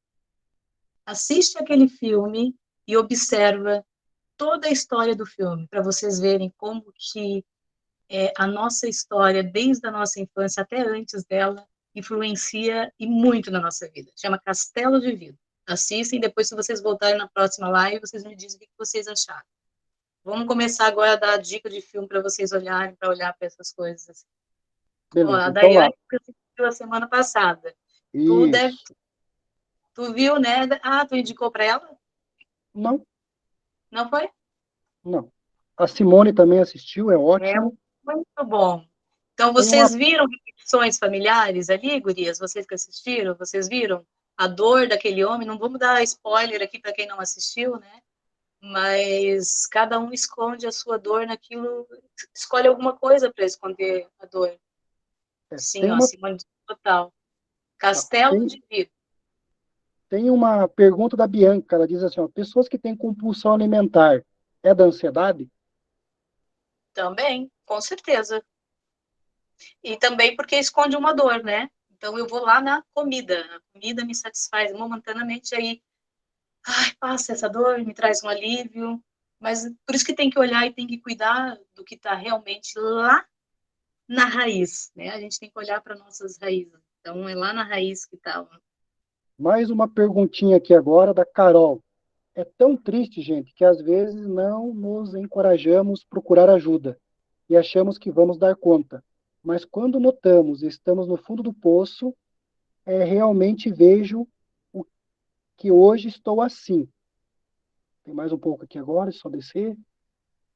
S2: Assiste aquele filme e observa toda a história do filme, para vocês verem como que a nossa história, desde a nossa infância até antes dela, influencia e muito na nossa vida. Chama Castelo de Vidro. Assistem, depois, se vocês voltarem na próxima live, vocês me dizem o que vocês acharam. Vamos começar agora a dar dica de filme para vocês olharem, para olhar para essas coisas. Assim. Ó,
S1: Beleza,
S2: a
S1: então lá.
S2: Daiane assistiu a semana passada. Tu deve,
S1: Isso.
S2: tu viu, né? Ah, tu indicou para ela?
S1: Não,
S2: Não foi?
S1: não. A Simone também assistiu, é
S2: É
S1: ótimo.
S2: muito bom. Então,
S1: Tem uma.
S2: vocês viram repetições familiares ali, gurias? Vocês que assistiram, vocês viram a dor daquele homem? Não vamos dar spoiler aqui para quem não assistiu, né? Mas cada um esconde a sua dor naquilo, escolhe alguma coisa para esconder a dor. Sim,
S1: Tem
S2: ó,
S1: uma.
S2: Simone total.
S1: Tá,
S2: Castelo
S1: tem,
S2: de Vidro
S1: tem uma pergunta da Bianca. Ela diz assim: ó, pessoas que têm compulsão alimentar é da ansiedade?
S2: também, com certeza. E também porque esconde uma dor, né? Então eu vou lá na comida. A comida me satisfaz momentaneamente, aí passa essa dor, me traz um alívio, mas por isso que tem que olhar e tem que cuidar do que está realmente lá na raiz, né? A gente tem que olhar para nossas raízes. Então, é lá na raiz que está.
S1: Mais uma perguntinha aqui agora da Carol. É tão triste, gente, que às vezes não nos encorajamos a procurar ajuda e achamos que vamos dar conta. Mas quando notamos e estamos no fundo do poço, realmente vejo o que hoje estou assim. Tem mais um pouco aqui agora, é só descer.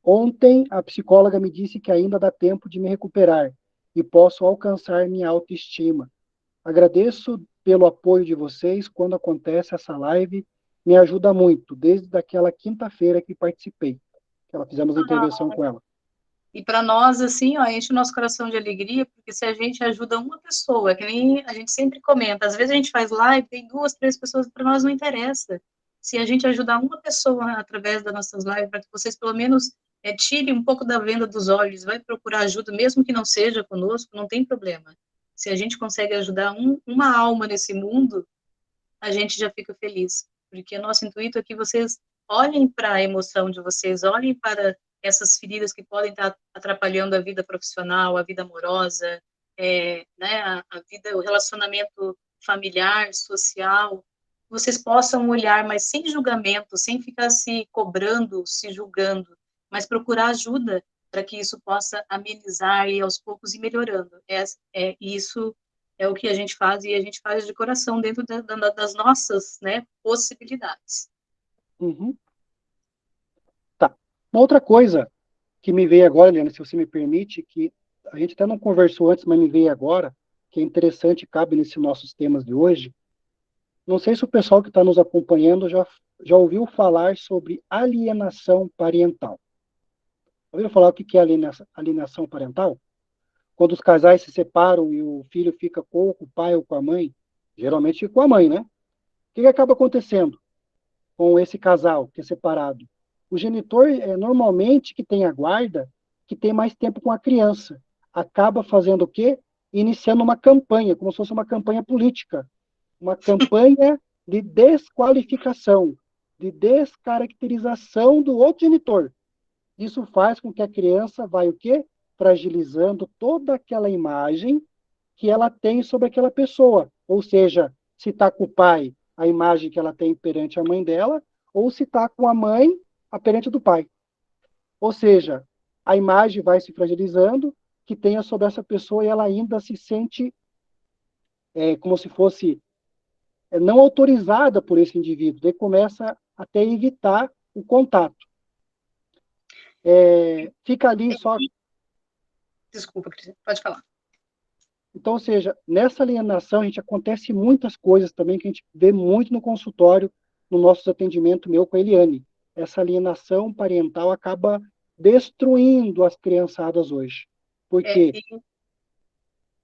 S1: Ontem, a psicóloga me disse que ainda dá tempo de me recuperar e posso alcançar minha autoestima. Agradeço pelo apoio de vocês quando acontece essa live, me ajuda muito, desde aquela quinta-feira que participei, que ela fizemos a intervenção com ela.
S2: E para nós, assim, ó, enche o nosso coração de alegria, porque se a gente ajuda uma pessoa, que nem a gente sempre comenta, às vezes a gente faz live, tem duas, três pessoas, para nós não interessa. Se a gente ajudar uma pessoa através das nossas lives, para que vocês pelo menos tirem um pouco da venda dos olhos, vai procurar ajuda, mesmo que não seja conosco, não tem problema. Se a gente consegue ajudar uma alma nesse mundo, a gente já fica feliz, porque o nosso intuito é que vocês olhem para a emoção de vocês, olhem para essas feridas que podem estar atrapalhando a vida profissional, a vida amorosa, né, a vida, o relacionamento familiar, social, vocês possam olhar, mas sem julgamento, sem ficar se cobrando, se julgando, mas procurar ajuda para que isso possa amenizar e aos poucos ir melhorando. Isso é o que a gente faz e a gente faz de coração dentro das nossas, né, possibilidades.
S1: Uhum. Tá. Uma outra coisa que me veio agora, Eliana, se você me permite, que a gente até não conversou antes, mas me veio agora, que é interessante e cabe nesses nossos temas de hoje. Não sei se o pessoal que está nos acompanhando já ouviu falar sobre alienação parental. Ouviram falar o que é alienação parental? Quando os casais se separam e o filho fica com o pai ou com a mãe, geralmente fica com a mãe, né? O que acaba acontecendo com esse casal que é separado? O genitor, normalmente, que tem a guarda, que tem mais tempo com a criança, acaba fazendo o quê? Iniciando uma campanha, como se fosse uma campanha política, uma campanha de desqualificação, de descaracterização do outro genitor. Isso faz com que a criança vai o quê? Fragilizando toda aquela imagem que ela tem sobre aquela pessoa. Ou seja, se está com o pai, a imagem que ela tem perante a mãe dela, ou se está com a mãe, a perante do pai. Ou seja, a imagem vai se fragilizando que tenha sobre essa pessoa e ela ainda se sente como se fosse não autorizada por esse indivíduo. Daí começa até a evitar o contato. Fica ali só.
S2: Desculpa, Cristina, pode falar.
S1: Então, ou seja, nessa alienação, a gente acontece muitas coisas também que a gente vê muito no consultório, no nosso atendimento meu com a Eliane. Essa alienação parental acaba destruindo as criançadas hoje. Por quê?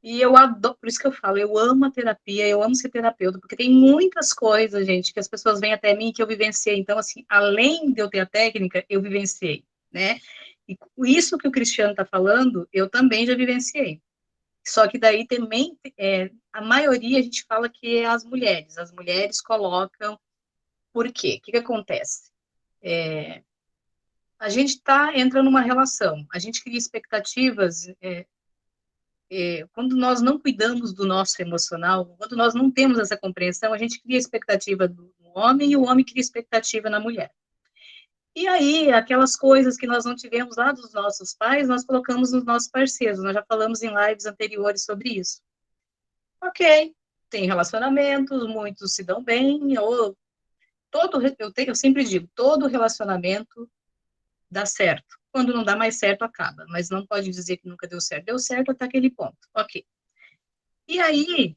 S2: E eu adoro, por isso que eu falo, eu amo a terapia, eu amo ser terapeuta, porque tem muitas coisas, gente, que as pessoas vêm até mim que eu vivenciei. Então, assim, além de eu ter a técnica, eu vivenciei, né? E isso que o Cristiano está falando, eu também já vivenciei. Só que daí também, a maioria a gente fala que é as mulheres colocam, por quê? O que acontece? A gente entra numa relação, a gente cria expectativas, quando nós não cuidamos do nosso emocional, quando nós não temos essa compreensão, a gente cria expectativa no homem e o homem cria expectativa na mulher. E aí, aquelas coisas que nós não tivemos lá dos nossos pais, nós colocamos nos nossos parceiros. Nós já falamos em lives anteriores sobre isso. Ok, tem relacionamentos, muitos se dão bem, eu sempre digo, todo relacionamento dá certo. Quando não dá mais certo, acaba. Mas não pode dizer que nunca deu certo. Deu certo até aquele ponto. Ok. E aí,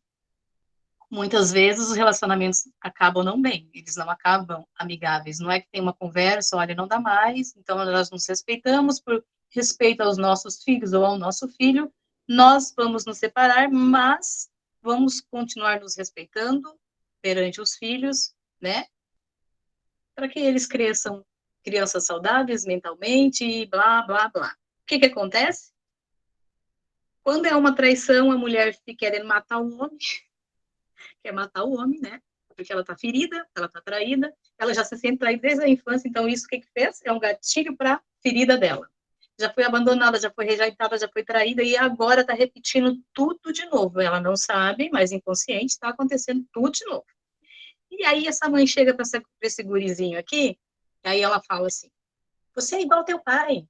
S2: muitas vezes os relacionamentos acabam não bem, eles não acabam amigáveis. Não é que tem uma conversa, olha, não dá mais, então nós nos respeitamos por respeito aos nossos filhos ou ao nosso filho, nós vamos nos separar, mas vamos continuar nos respeitando perante os filhos, né? Para que eles cresçam crianças saudáveis mentalmente e blá, blá, blá. O que acontece? Quando é uma traição, a mulher fica querendo matar o homem, quer matar o homem, né? Porque ela tá ferida, ela tá traída, ela já se sente traída desde a infância, então isso que fez? É um gatilho para ferida dela. Já foi abandonada, já foi rejeitada, já foi traída e agora tá repetindo tudo de novo. Ela não sabe, mas inconsciente está acontecendo tudo de novo. E aí essa mãe chega para esse gurizinho aqui, aí ela fala assim: "Você é igual ao teu pai,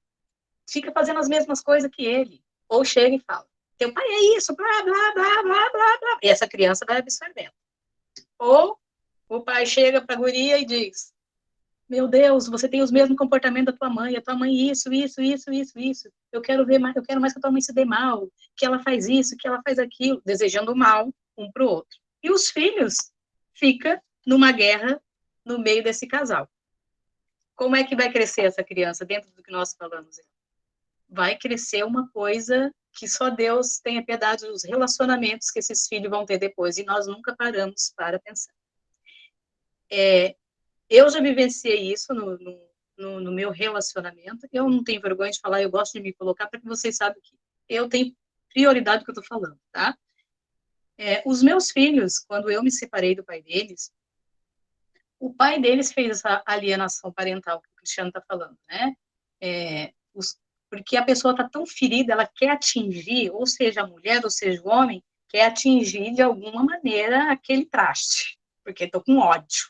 S2: fica fazendo as mesmas coisas que ele". Ou chega e fala: "Teu pai é isso, blá blá blá blá blá blá". E essa criança vai absorvendo. Ou o pai chega para a guria e diz: "Meu Deus, você tem os mesmos comportamentos da tua mãe, a tua mãe isso, isso, isso, isso, isso. Eu quero ver mais, eu quero mais que a tua mãe se dê mal, que ela faz isso, que ela faz aquilo", desejando mal um para o outro. E os filhos ficam numa guerra no meio desse casal. Como é que vai crescer essa criança dentro do que nós falamos? Vai crescer uma coisa que só Deus tenha piedade dos relacionamentos que esses filhos vão ter depois, e nós nunca paramos para pensar. Eu já vivenciei isso no meu relacionamento. Eu não tenho vergonha de falar, eu gosto de me colocar para que vocês saibam que eu tenho prioridade do que eu estou falando, tá? Os meus filhos, quando eu me separei do pai deles, o pai deles fez essa alienação parental que o Cristiano está falando, né? Porque a pessoa está tão ferida, ela quer atingir, ou seja, a mulher, ou seja, o homem, quer atingir de alguma maneira aquele traste, porque estou com ódio.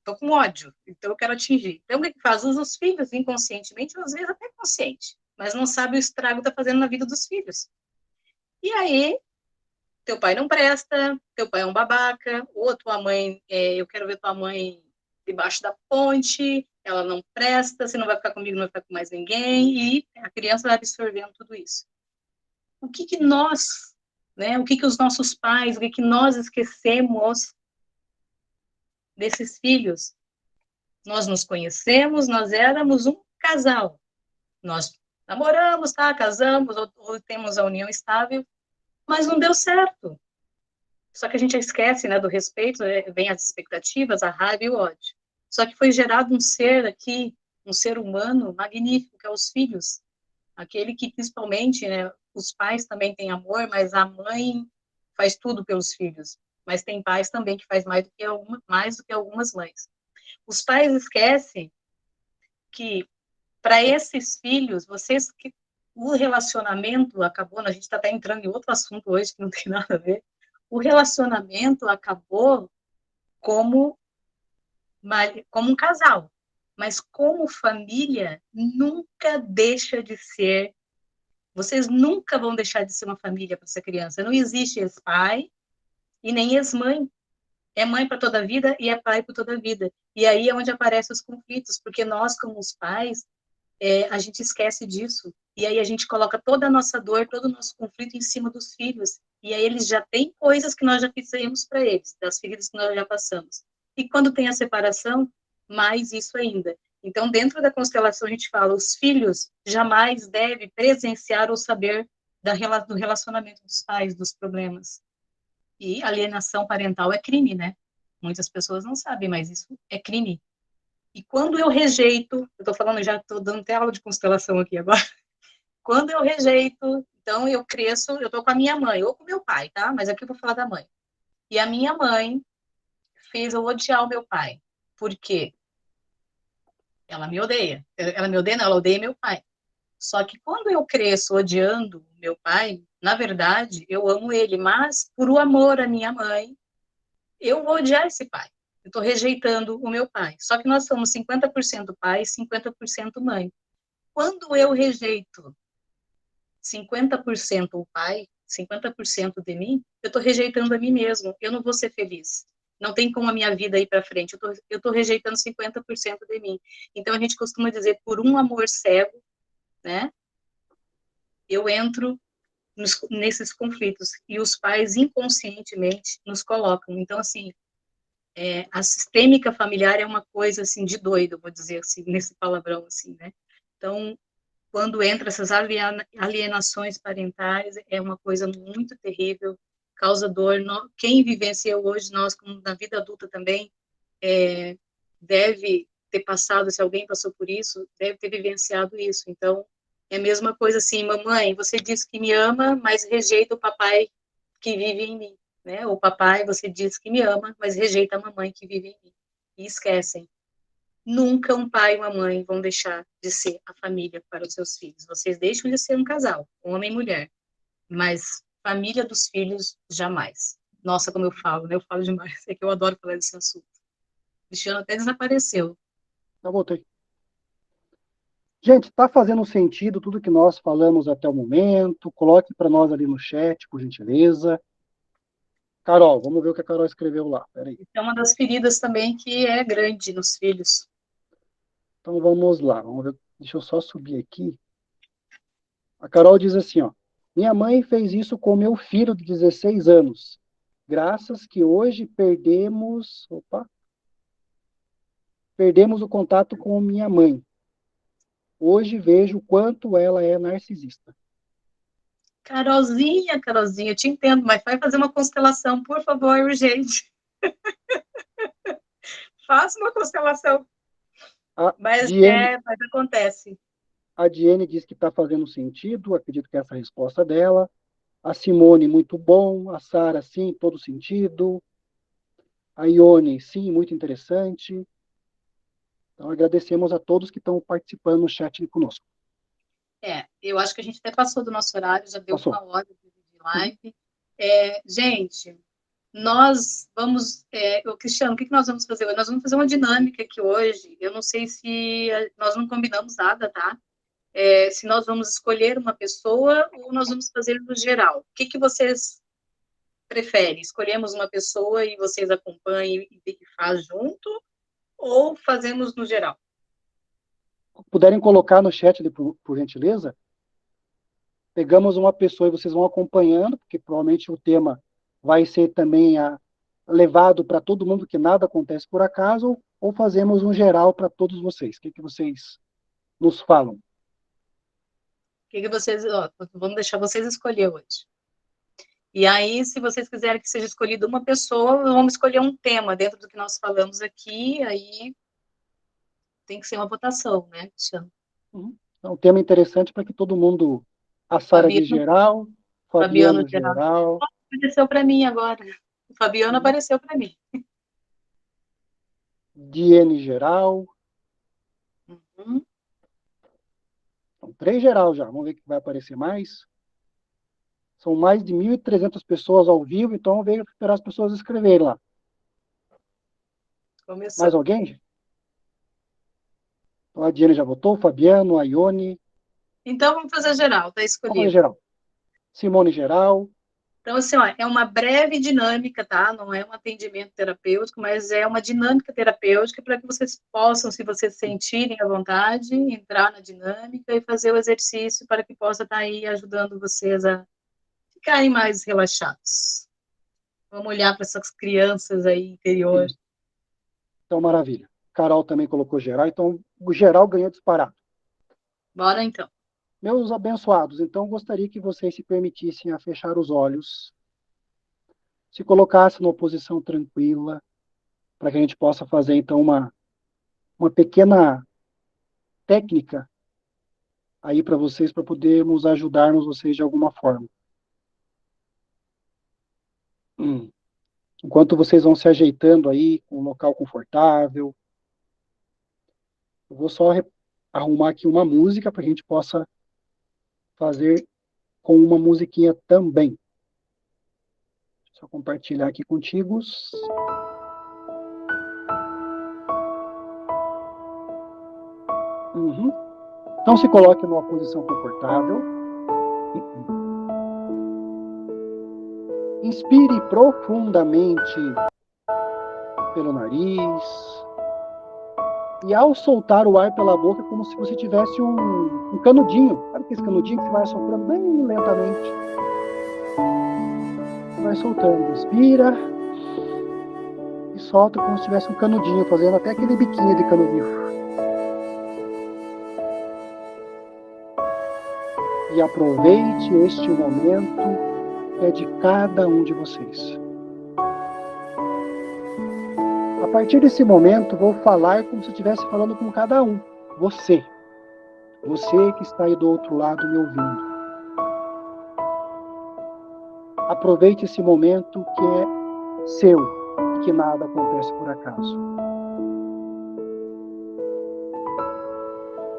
S2: Tô com ódio, então eu quero atingir. Então, o que faz? Usa os filhos inconscientemente, ou às vezes até consciente, mas não sabe o estrago que tá fazendo na vida dos filhos. E aí, teu pai não presta, teu pai é um babaca, ou tua mãe, eu quero ver tua mãe debaixo da ponte, ela não presta, você não vai ficar comigo, não vai ficar com mais ninguém, e a criança vai absorvendo tudo isso. o que que nós, né, o que que os nossos pais, o que que nós esquecemos desses filhos? Nós nos conhecemos, nós éramos um casal. Nós namoramos, tá, casamos, ou temos a união estável, mas não deu certo. Só que a gente esquece, né, do respeito, né, vem as expectativas, a raiva e o ódio. Só que foi gerado um ser aqui, um ser humano magnífico, que é os filhos. Aquele que, principalmente, né, os pais também têm amor, mas a mãe faz tudo pelos filhos. Mas tem pais também que faz mais do que algumas mães. Os pais esquecem que, para esses filhos, vocês que o relacionamento acabou, a gente está até entrando em outro assunto hoje que não tem nada a ver, o relacionamento acabou como, como um casal, mas como família nunca deixa de ser, vocês nunca vão deixar de ser uma família para essa criança, não existe ex-pai e nem ex-mãe, é mãe para toda a vida e é pai por toda a vida, e aí é onde aparecem os conflitos, porque nós como os pais, a gente esquece disso. E aí a gente coloca toda a nossa dor, todo o nosso conflito em cima dos filhos. E aí eles já têm coisas que nós já fizemos para eles, das feridas que nós já passamos. E quando tem a separação, mais isso ainda. Então, dentro da constelação, a gente fala, os filhos jamais devem presenciar ou saber do relacionamento dos pais, dos problemas. E alienação parental é crime, né? Muitas pessoas não sabem, mas isso é crime. E quando eu rejeito, eu estou falando, já estou dando até aula de constelação aqui agora. Quando eu rejeito, então eu cresço, eu estou com a minha mãe, ou com meu pai, tá? Mas aqui eu vou falar da mãe. E a minha mãe fez eu odiar o meu pai. Por quê? Ela me odeia. Ela me odeia, não, ela odeia meu pai. Só que quando eu cresço odiando o meu pai, na verdade, eu amo ele, mas por o amor à minha mãe, eu vou odiar esse pai. Eu estou rejeitando o meu pai. Só que nós somos 50% pai e 50% mãe. Quando eu rejeito 50% o pai, 50% de mim, eu estou rejeitando a mim mesmo. Eu não vou ser feliz. Não tem como a minha vida ir para frente. Eu tô rejeitando 50% de mim. Então, a gente costuma dizer, por um amor cego, né? Eu entro nesses conflitos. E os pais, inconscientemente, nos colocam. Então, assim, a sistêmica familiar é uma coisa, assim, de doido, vou dizer assim, nesse palavrão, assim, né? Então, quando entra essas alienações parentais, é uma coisa muito terrível, causa dor. Quem vivencia hoje, nós, como na vida adulta também, deve ter passado, se alguém passou por isso, deve ter vivenciado isso. Então, é a mesma coisa assim, mamãe, você diz que me ama, mas rejeita o papai que vive em mim, né? O papai, você diz que me ama, mas rejeita a mamãe que vive em mim. E esquecem. Nunca um pai e uma mãe vão deixar de ser a família para os seus filhos. Vocês deixam de ser um casal, homem e mulher, mas família dos filhos, jamais. Nossa, como eu falo, né? Eu falo demais, é que eu adoro falar desse assunto. O Cristiano até desapareceu.
S1: Já voltei. Gente, está fazendo sentido tudo que nós falamos até o momento? Coloque para nós ali no chat, por gentileza. Carol, vamos ver o que a Carol escreveu lá. Peraí.
S2: É uma das feridas também que é grande nos filhos.
S1: Então vamos lá. Vamos ver. Deixa eu só subir aqui. A Carol diz assim, ó. Minha mãe fez isso com meu filho de 16 anos. Graças que hoje perdemos o contato com minha mãe. Hoje vejo o quanto ela é narcisista.
S2: Carolzinha, eu te entendo, mas vai fazer uma constelação, por favor, urgente. Faça uma constelação.
S1: A
S2: Mas,
S1: Diene,
S2: mas acontece.
S1: a Diene diz que está fazendo sentido, acredito que essa é a resposta dela. A Simone, muito bom. A Sara, sim, todo sentido. A Ione, sim, muito interessante. Então, agradecemos a todos que estão participando no chat conosco.
S2: Eu acho que a gente até passou do nosso horário, já deu
S1: Passou.
S2: 1 hora de
S1: Uhum.
S2: live. Gente, nós vamos. Cristiano, o que nós vamos fazer hoje? Nós vamos fazer uma dinâmica aqui hoje. Eu não sei se nós não combinamos nada, tá? Se nós vamos escolher uma pessoa ou nós vamos fazer no geral. O que vocês preferem? Escolhemos uma pessoa e vocês acompanham e faz junto? Ou fazemos no geral?
S1: Puderem colocar no chat, por gentileza, pegamos uma pessoa e vocês vão acompanhando, porque provavelmente o tema vai ser também levado para todo mundo, que nada acontece por acaso, ou fazemos um geral para todos vocês? O que vocês nos falam?
S2: O que vocês, ó, vamos deixar vocês escolher hoje. E aí, se vocês quiserem que seja escolhida uma pessoa, vamos escolher um tema dentro do que nós falamos aqui, aí tem que ser uma votação, né, Cristiano?
S1: Uhum. É um tema interessante para que todo mundo, a Sara de
S2: Fabiano,
S1: geral,
S2: Fabiano
S1: Fabiano
S2: geral.
S1: geral,
S2: Apareceu para mim agora. O Fabiano
S1: uhum,
S2: apareceu para mim.
S1: Diene geral,
S2: Uhum.
S1: são 3 geral já, vamos ver o que vai aparecer mais. São mais de 1.300 pessoas ao vivo, então vamos ver, esperar as pessoas escreverem lá. Mais
S2: Começou.
S1: alguém? Então, a Diane já votou, o Fabiano, a Ione,
S2: Então, vamos fazer geral, tá
S1: vamos fazer
S2: escolhido.
S1: geral. Simone geral.
S2: Então, assim, ó, é uma breve dinâmica, tá? Não é um atendimento terapêutico, mas é uma dinâmica terapêutica para que vocês possam, se vocês sentirem à vontade, entrar na dinâmica e fazer o exercício para que possa estar aí ajudando vocês a ficarem mais relaxados. Vamos olhar para essas crianças aí interior.
S1: Então, maravilha. Carol também colocou geral, então o geral ganhou disparado.
S2: Bora, então.
S1: Meus abençoados, então gostaria que vocês se permitissem a fechar os olhos, se colocassem numa posição tranquila, para que a gente possa fazer, então, uma pequena técnica aí para vocês, para podermos ajudarmos vocês de alguma forma. Enquanto vocês vão se ajeitando aí, com um local confortável, eu vou só arrumar aqui uma música para que a gente possa fazer com uma musiquinha também. Deixa eu compartilhar aqui contigo. Uhum. Então se coloque numa posição confortável. Inspire profundamente pelo nariz. E ao soltar o ar pela boca, como se você tivesse um canudinho. Sabe aquele canudinho que você vai soprando bem lentamente? Você vai soltando. Inspira. E solta como se tivesse um canudinho, fazendo até aquele biquinho de canudinho. E aproveite este momento que é de cada um de vocês. A partir desse momento, vou falar como se eu estivesse falando com cada um. Você. Você que está aí do outro lado me ouvindo. Aproveite esse momento que é seu e que nada acontece por acaso.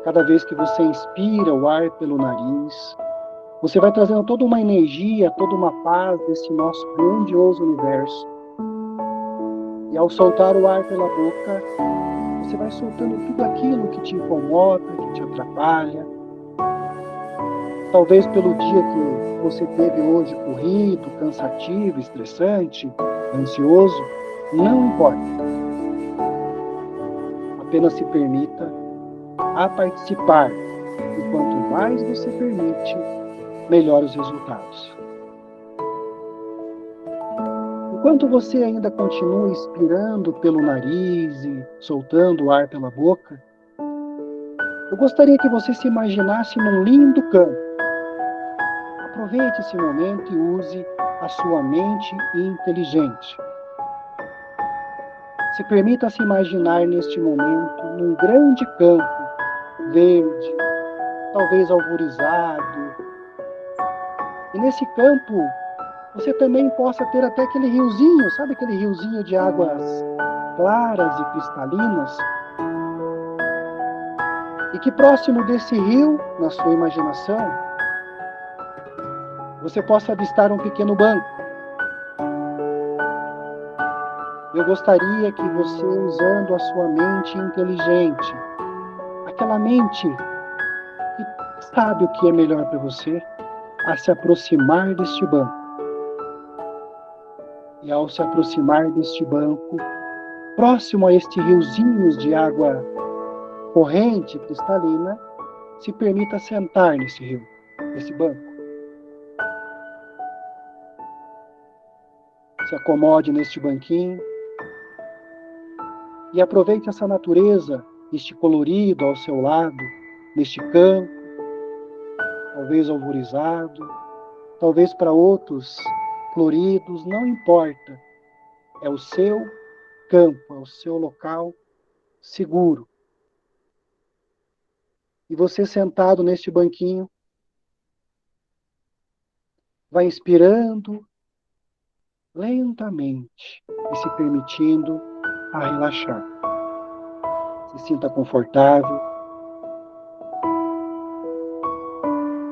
S1: Cada vez que você inspira o ar pelo nariz, você vai trazendo toda uma energia, toda uma paz desse nosso grandioso universo. E ao soltar o ar pela boca, você vai soltando tudo aquilo que te incomoda, que te atrapalha. Talvez pelo dia que você teve hoje corrido, cansativo, estressante, ansioso, não importa. Apenas se permita a participar. E quanto mais você permite, melhor os resultados. Enquanto você ainda continua inspirando pelo nariz e soltando o ar pela boca, eu gostaria que você se imaginasse num lindo campo. Aproveite esse momento e use a sua mente inteligente. Se permita se imaginar neste momento num grande campo verde, talvez alvorizado. E nesse campo você também possa ter até aquele riozinho, sabe aquele riozinho de águas claras e cristalinas? E que próximo desse rio, na sua imaginação, você possa avistar um pequeno banco. Eu gostaria que você, usando a sua mente inteligente, aquela mente que sabe o que é melhor para você, a se aproximar deste banco. E ao se aproximar deste banco, próximo a este riozinho de água corrente, cristalina, se permita sentar nesse rio, nesse banco. Se acomode neste banquinho e aproveite essa natureza, este colorido ao seu lado, neste campo, talvez alvorizado, talvez para outros floridos, não importa. É o seu campo, é o seu local seguro. E você sentado neste banquinho, vai inspirando lentamente e se permitindo a relaxar. Se sinta confortável,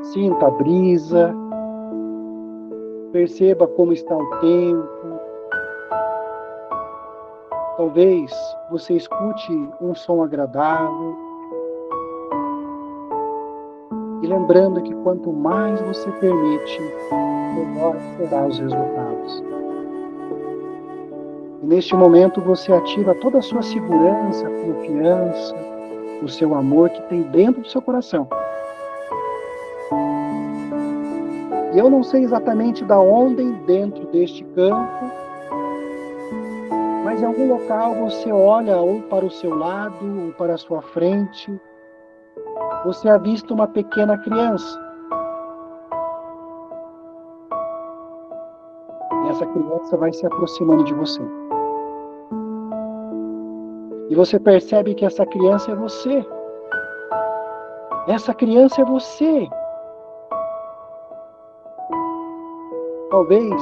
S1: sinta a brisa, perceba como está o tempo. Talvez você escute um som agradável. E lembrando que quanto mais você permite, melhor serão os resultados. E neste momento você ativa toda a sua segurança, confiança, o seu amor que tem dentro do seu coração. E eu não sei exatamente da onde dentro deste campo, mas em algum local você olha ou para o seu lado ou para a sua frente, você avista uma pequena criança. E essa criança vai se aproximando de você. E você percebe que essa criança é você. Essa criança é você. Talvez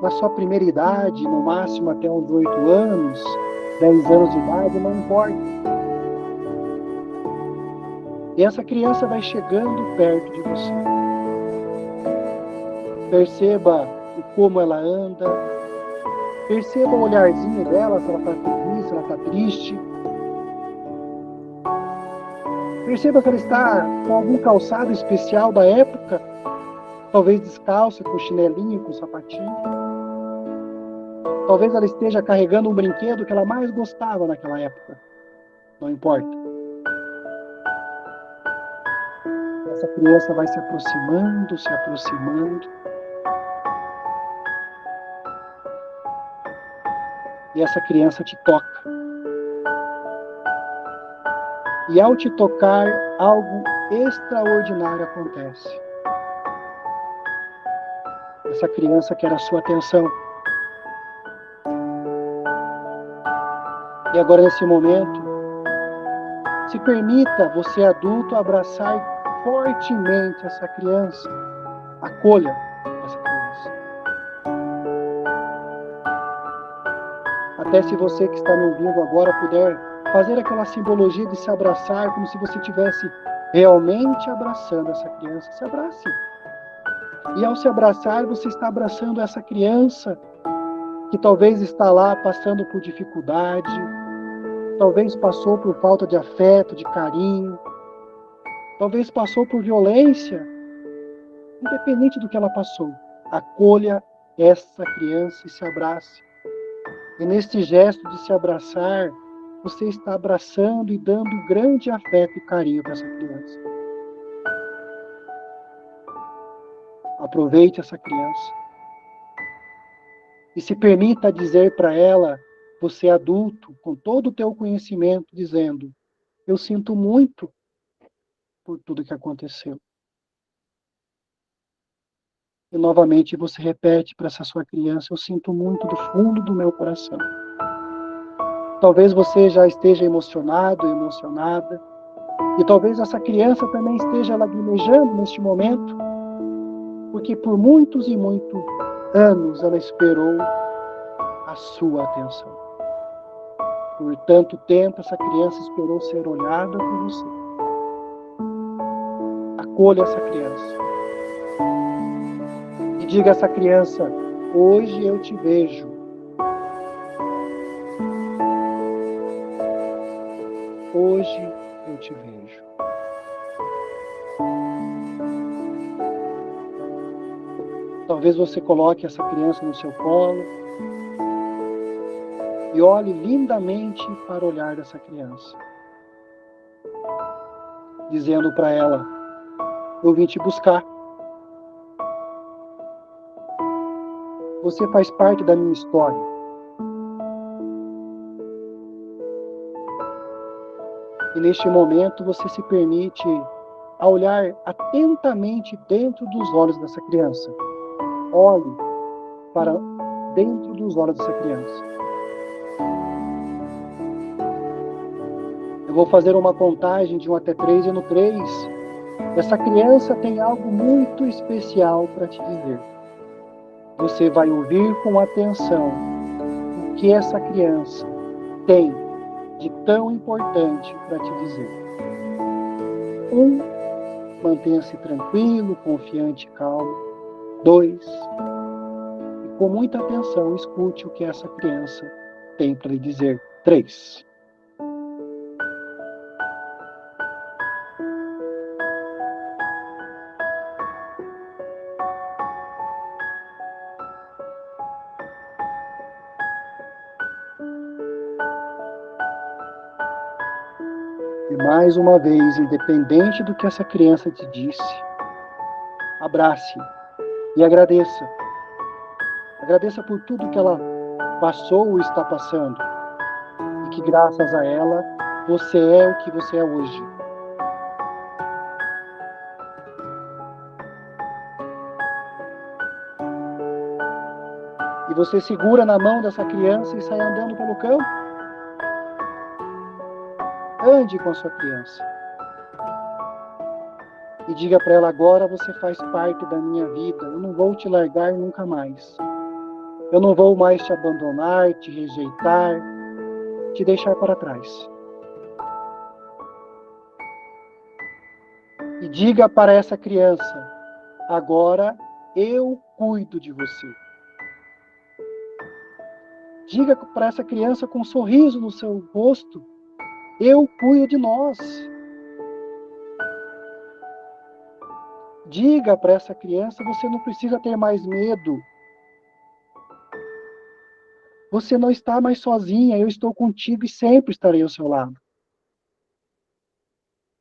S1: na sua primeira idade, no máximo até uns 8 anos, 10 anos de idade, não importa. E essa criança vai chegando perto de você. Perceba como ela anda. Perceba o olharzinho dela, se ela está feliz, se ela está triste. Perceba se ela está com algum calçado especial da época. Talvez descalça, com chinelinho, com sapatinho. Talvez ela esteja carregando um brinquedo que ela mais gostava naquela época. Não importa. Essa criança vai se aproximando, se aproximando. E essa criança te toca. E ao te tocar, algo extraordinário acontece. Essa criança quer a sua atenção. E agora, nesse momento, se permita, você adulto, abraçar fortemente essa criança. Acolha essa criança. Até se você que está me ouvindo agora puder fazer aquela simbologia de se abraçar, como se você estivesse realmente abraçando essa criança, se abrace. E ao se abraçar, você está abraçando essa criança que talvez está lá passando por dificuldade, talvez passou por falta de afeto, de carinho, talvez passou por violência, independente do que ela passou. Acolha essa criança e se abrace. E neste gesto de se abraçar, você está abraçando e dando grande afeto e carinho para essa criança. Aproveite essa criança. E se permita dizer para ela, você adulto, com todo o teu conhecimento, dizendo: eu sinto muito por tudo que aconteceu. E novamente você repete para essa sua criança: eu sinto muito do fundo do meu coração. Talvez você já esteja emocionado, emocionada, e talvez essa criança também esteja lagrimejando neste momento, porque por muitos e muitos anos ela esperou a sua atenção. Por tanto tempo essa criança esperou ser olhada por você. Acolha essa criança. E diga a essa criança: hoje eu te vejo. Hoje eu te vejo. Talvez você coloque essa criança no seu colo e olhe lindamente para o olhar dessa criança, dizendo para ela: eu vim te buscar. Você faz parte da minha história. E neste momento você se permite a olhar atentamente dentro dos olhos dessa criança. Olhe para dentro dos olhos dessa criança. Eu vou fazer uma contagem de 1 até 3 e no 3, essa criança tem algo muito especial para te dizer. Você vai ouvir com atenção o que essa criança tem de tão importante para te dizer. 1, mantenha-se tranquilo, confiante e calmo. 2, e com muita atenção, escute o que essa criança tem para lhe dizer. 3. E mais uma vez, independente do que essa criança te disse, abrace e agradeça. Agradeça por tudo que ela passou ou está passando. E que graças a ela, você é o que você é hoje. E você segura na mão dessa criança e sai andando pelo campo. Ande com a sua criança. E diga para ela: agora você faz parte da minha vida. Eu não vou te largar nunca mais. Eu não vou mais te abandonar, te rejeitar, te deixar para trás. E diga para essa criança: agora eu cuido de você. Diga para essa criança com um sorriso no seu rosto: eu cuido de nós. Diga para essa criança: você não precisa ter mais medo. Você não está mais sozinha, eu estou contigo e sempre estarei ao seu lado.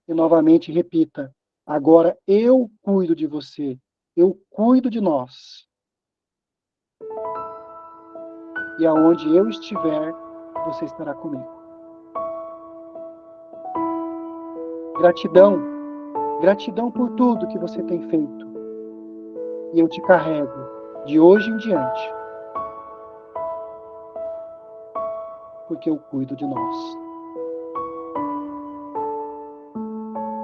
S1: E novamente repita: agora eu cuido de você, eu cuido de nós. E aonde eu estiver, você estará comigo. Gratidão, gratidão por tudo que você tem feito. E eu te carrego de hoje em diante, porque eu cuido de nós.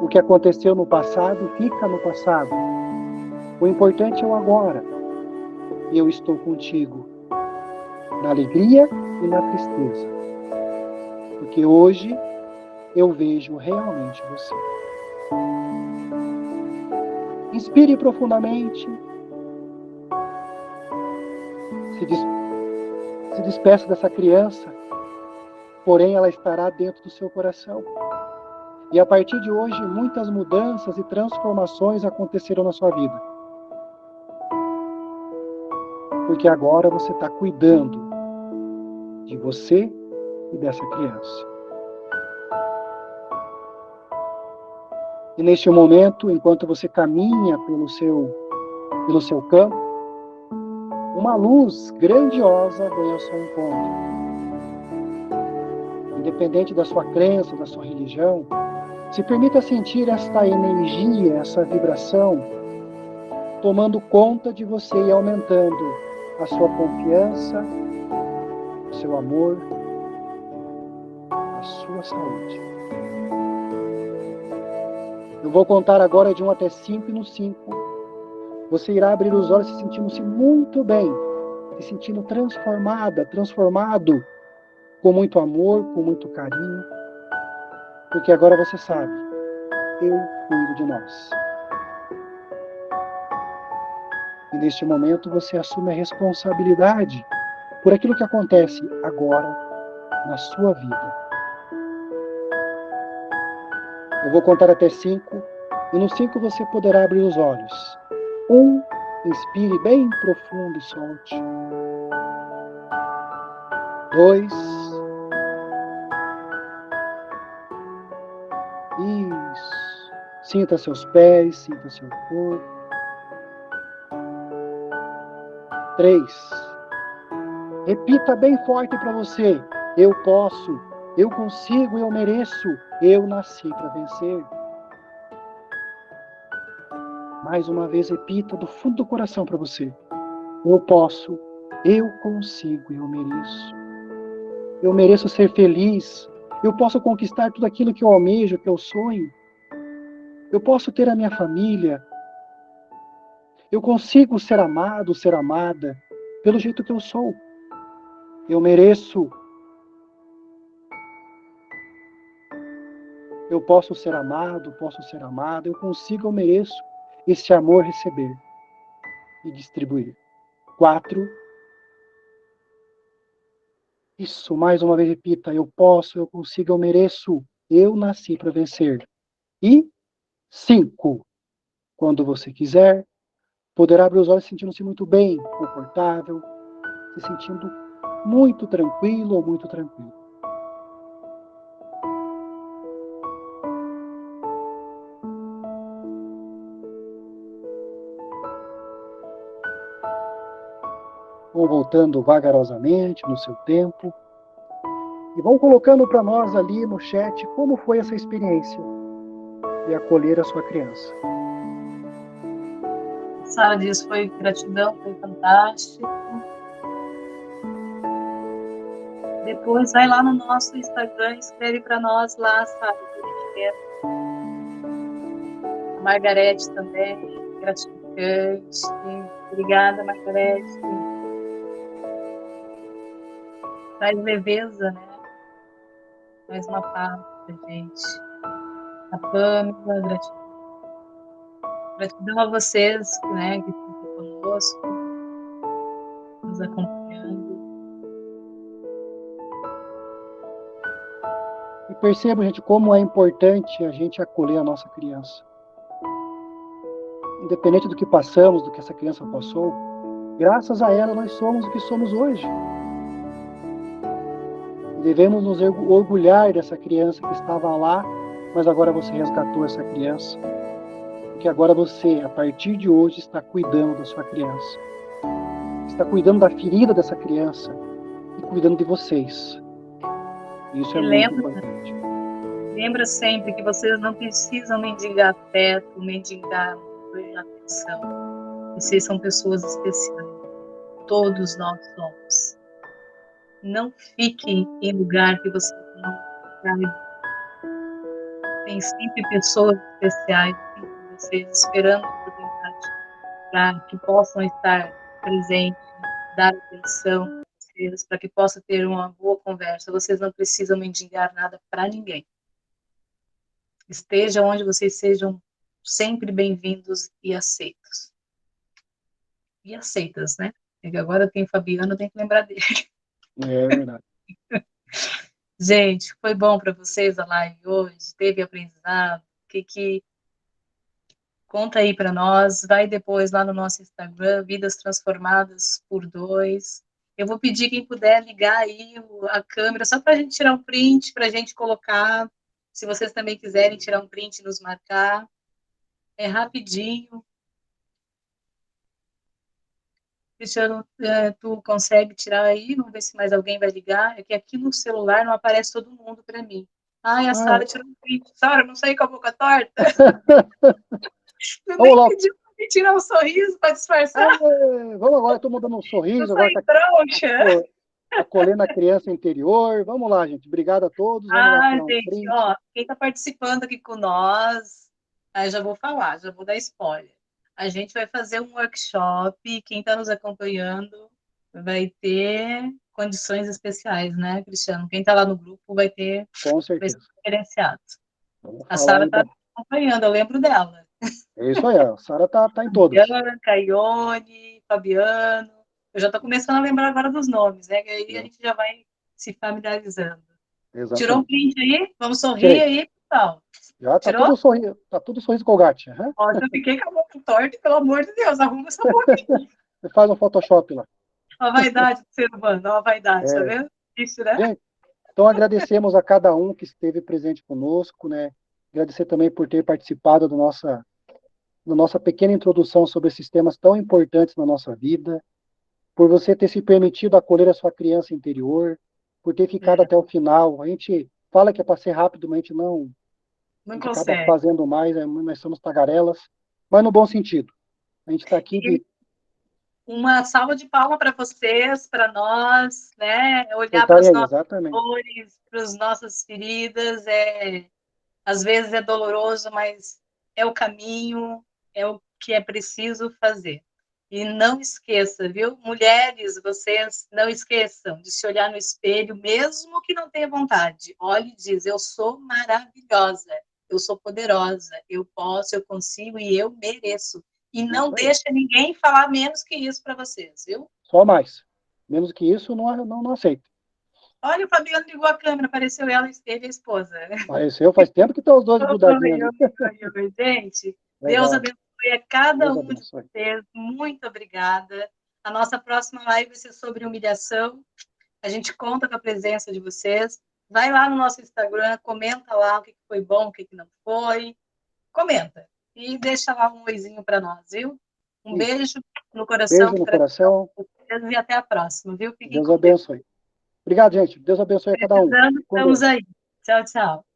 S1: O que aconteceu no passado, fica no passado. O importante é o agora. E eu estou contigo, na alegria e na tristeza. Porque hoje eu vejo realmente você. Inspire profundamente. Se despeça dessa criança, porém ela estará dentro do seu coração. E a partir de hoje, muitas mudanças e transformações acontecerão na sua vida. Porque agora você está cuidando de você e dessa criança. E neste momento, enquanto você caminha pelo seu campo, uma luz grandiosa vem ao seu encontro. Independente da sua crença, da sua religião, se permita sentir esta energia, essa vibração, tomando conta de você e aumentando a sua confiança, o seu amor, a sua saúde. Eu vou contar agora de 1 até 5 e no 5 você irá abrir os olhos se sentindo-se muito bem, se sentindo transformada, transformado, com muito amor, com muito carinho, porque agora você sabe, eu cuido de nós. E neste momento você assume a responsabilidade por aquilo que acontece agora na sua vida. Eu vou contar até 5, e no 5 você poderá abrir os olhos. 1, inspire bem profundo e solte. 2, isso. Sinta seus pés, sinta seu corpo. 3, Repita bem forte para você: eu posso, eu consigo, eu mereço, eu nasci para vencer. Mais uma vez, repita do fundo do coração para você: eu posso, eu consigo, eu mereço. Eu mereço ser feliz. Eu posso conquistar tudo aquilo que eu almejo, que eu sonho. Eu posso ter a minha família. Eu consigo ser amado, ser amada, pelo jeito que eu sou. Eu mereço. Eu posso ser amado, posso ser amada. Eu consigo, eu mereço esse amor receber e distribuir. 4. Isso, mais uma vez repita: eu posso, eu consigo, eu mereço. Eu nasci para vencer. E 5. Quando você quiser, poderá abrir os olhos sentindo-se muito bem, confortável, se sentindo muito tranquilo ou muito tranquilo. Vão voltando vagarosamente no seu tempo. E vão colocando para nós ali no chat como foi essa experiência de acolher a sua criança.
S2: Sara diz, foi gratidão, foi fantástico. Depois vai lá no nosso Instagram e escreve para nós lá, Sara, que a gente quer. A Margarete também, gratificante. Obrigada, Margarete. Traz leveza, né? Mais uma paz pra gente. A Pâmela, gratidão. Gratidão a vocês, né, que estão aqui conosco, nos acompanhando.
S1: E perceba, gente, como é importante a gente acolher a nossa criança. Independente do que passamos, do que essa criança passou, graças a ela nós somos o que somos hoje. E devemos nos orgulhar dessa criança que estava lá, mas agora você resgatou essa criança. Porque agora você, a partir de hoje, está cuidando da sua criança. Está cuidando da ferida dessa criança e cuidando de vocês. Isso é muito importante.
S2: Lembra sempre que vocês não precisam mendigar afeto, mendigar atenção. Vocês são pessoas especiais. Todos nós somos. Não fiquem em lugar que vocês não caibam. Tem sempre pessoas especiais com vocês esperando a oportunidade para que possam estar presentes, dar atenção para que possa ter uma boa conversa. Vocês não precisam mendigar nada para ninguém. Esteja onde vocês sejam sempre bem-vindos e aceitos. E aceitas, né? Porque agora tem Fabiano, tem que lembrar dele.
S1: É verdade.
S2: Gente, foi bom para vocês a live hoje? Teve aprendizado? Que conta aí para nós. Vai depois lá no nosso Instagram, Vidas Transformadas por 2. Eu vou pedir quem puder ligar aí a câmera, só para a gente tirar um print, para a gente colocar. Se vocês também quiserem tirar um print e nos marcar. É rapidinho. Cristiano, tu consegue tirar aí? Vamos ver se mais alguém vai ligar. É que aqui no celular não aparece todo mundo para mim. Ai, a Sara tirou um print. Sara, não saí com a boca torta? Tu
S1: Vamos
S2: nem
S1: lá.
S2: pediu para me tirar um sorriso para disfarçar.
S1: Vamos agora, estou mandando um sorriso.
S2: Eu
S1: Agora
S2: saí trouxa.
S1: acolhendo a criança interior. Vamos lá, gente. Obrigado a todos. Vamos lá tirar um
S2: Gente,
S1: print.
S2: ó, quem está participando aqui com nós, aí já vou falar, já vou dar spoiler. A gente vai fazer um workshop, quem está nos acompanhando vai ter condições especiais, né, Cristiano? Quem está lá no grupo vai ter
S1: Com certeza.
S2: diferenciado. A
S1: Falar
S2: Sara está
S1: então.
S2: acompanhando, eu lembro dela.
S1: É isso aí, a Sara tá em todas.
S2: Bianca, Ione, Fabiano. Eu já estou começando a lembrar agora dos nomes, né? Que aí a gente já vai se familiarizando.
S1: Exatamente.
S2: Tirou um print aí? Vamos sorrir
S1: Tirei.
S2: aí, pessoal.
S1: Já tá
S2: Tirou?
S1: tudo sorriso colgate. Uhum.
S2: Ó, já fiquei com a boca torta, pelo amor de Deus, arruma essa boca aqui.
S1: Você faz um Photoshop lá.
S2: A vaidade do ser humano, a vaidade, tá vendo? Isso, né?
S1: Gente, então agradecemos a cada um que esteve presente conosco, né? Agradecer também por ter participado da nossa pequena introdução sobre esses temas tão importantes na nossa vida. por você ter se permitido acolher a sua criança interior, por ter ficado
S2: É,
S1: até o final. A gente fala que é para ser rápido, mas a
S2: não
S1: gente acaba
S2: consegue.
S1: fazendo mais, nós somos tagarelas, mas no bom sentido. A gente está aqui
S2: E
S1: de
S2: uma salva de palmas para vocês, para nós, né? Olhar para
S1: estar
S2: os
S1: aí,
S2: nossos
S1: exatamente.
S2: dores, para as nossas feridas, às vezes é doloroso, mas é o caminho, é o que é preciso fazer. E não esqueça, viu? Mulheres, vocês não esqueçam de se olhar no espelho, mesmo que não tenha vontade. Olhe e diz: eu sou maravilhosa, eu sou poderosa, eu posso, eu consigo e eu mereço. E
S1: É
S2: não
S1: isso aí.
S2: deixa ninguém falar menos que isso para vocês, viu?
S1: Só mais. Menos que isso, não aceito.
S2: Olha, o Fabiano ligou a câmera, apareceu ela, ele e a esposa.
S1: Apareceu faz tempo que estão os dois grudadinhos
S2: Oi,
S1: ali.
S2: oi, oi, gente. Deus
S1: Legal.
S2: abençoe a cada
S1: Deus
S2: um de
S1: abençoe.
S2: vocês. Muito obrigada. A nossa próxima live vai ser sobre humilhação. A gente conta com a presença de vocês. Vai lá no nosso Instagram, comenta lá o que foi bom, o que não foi. Comenta. E deixa lá um oizinho para nós, viu? Um
S1: Isso.
S2: beijo no coração,
S1: Beijo no
S2: para
S1: coração.
S2: vocês e até a próxima, viu? Fiquem
S1: Deus
S2: com Deus.
S1: abençoe. Obrigado, gente. Deus abençoe a cada um.
S2: Precisando,
S1: Com
S2: estamos
S1: Deus.
S2: aí. Tchau, tchau.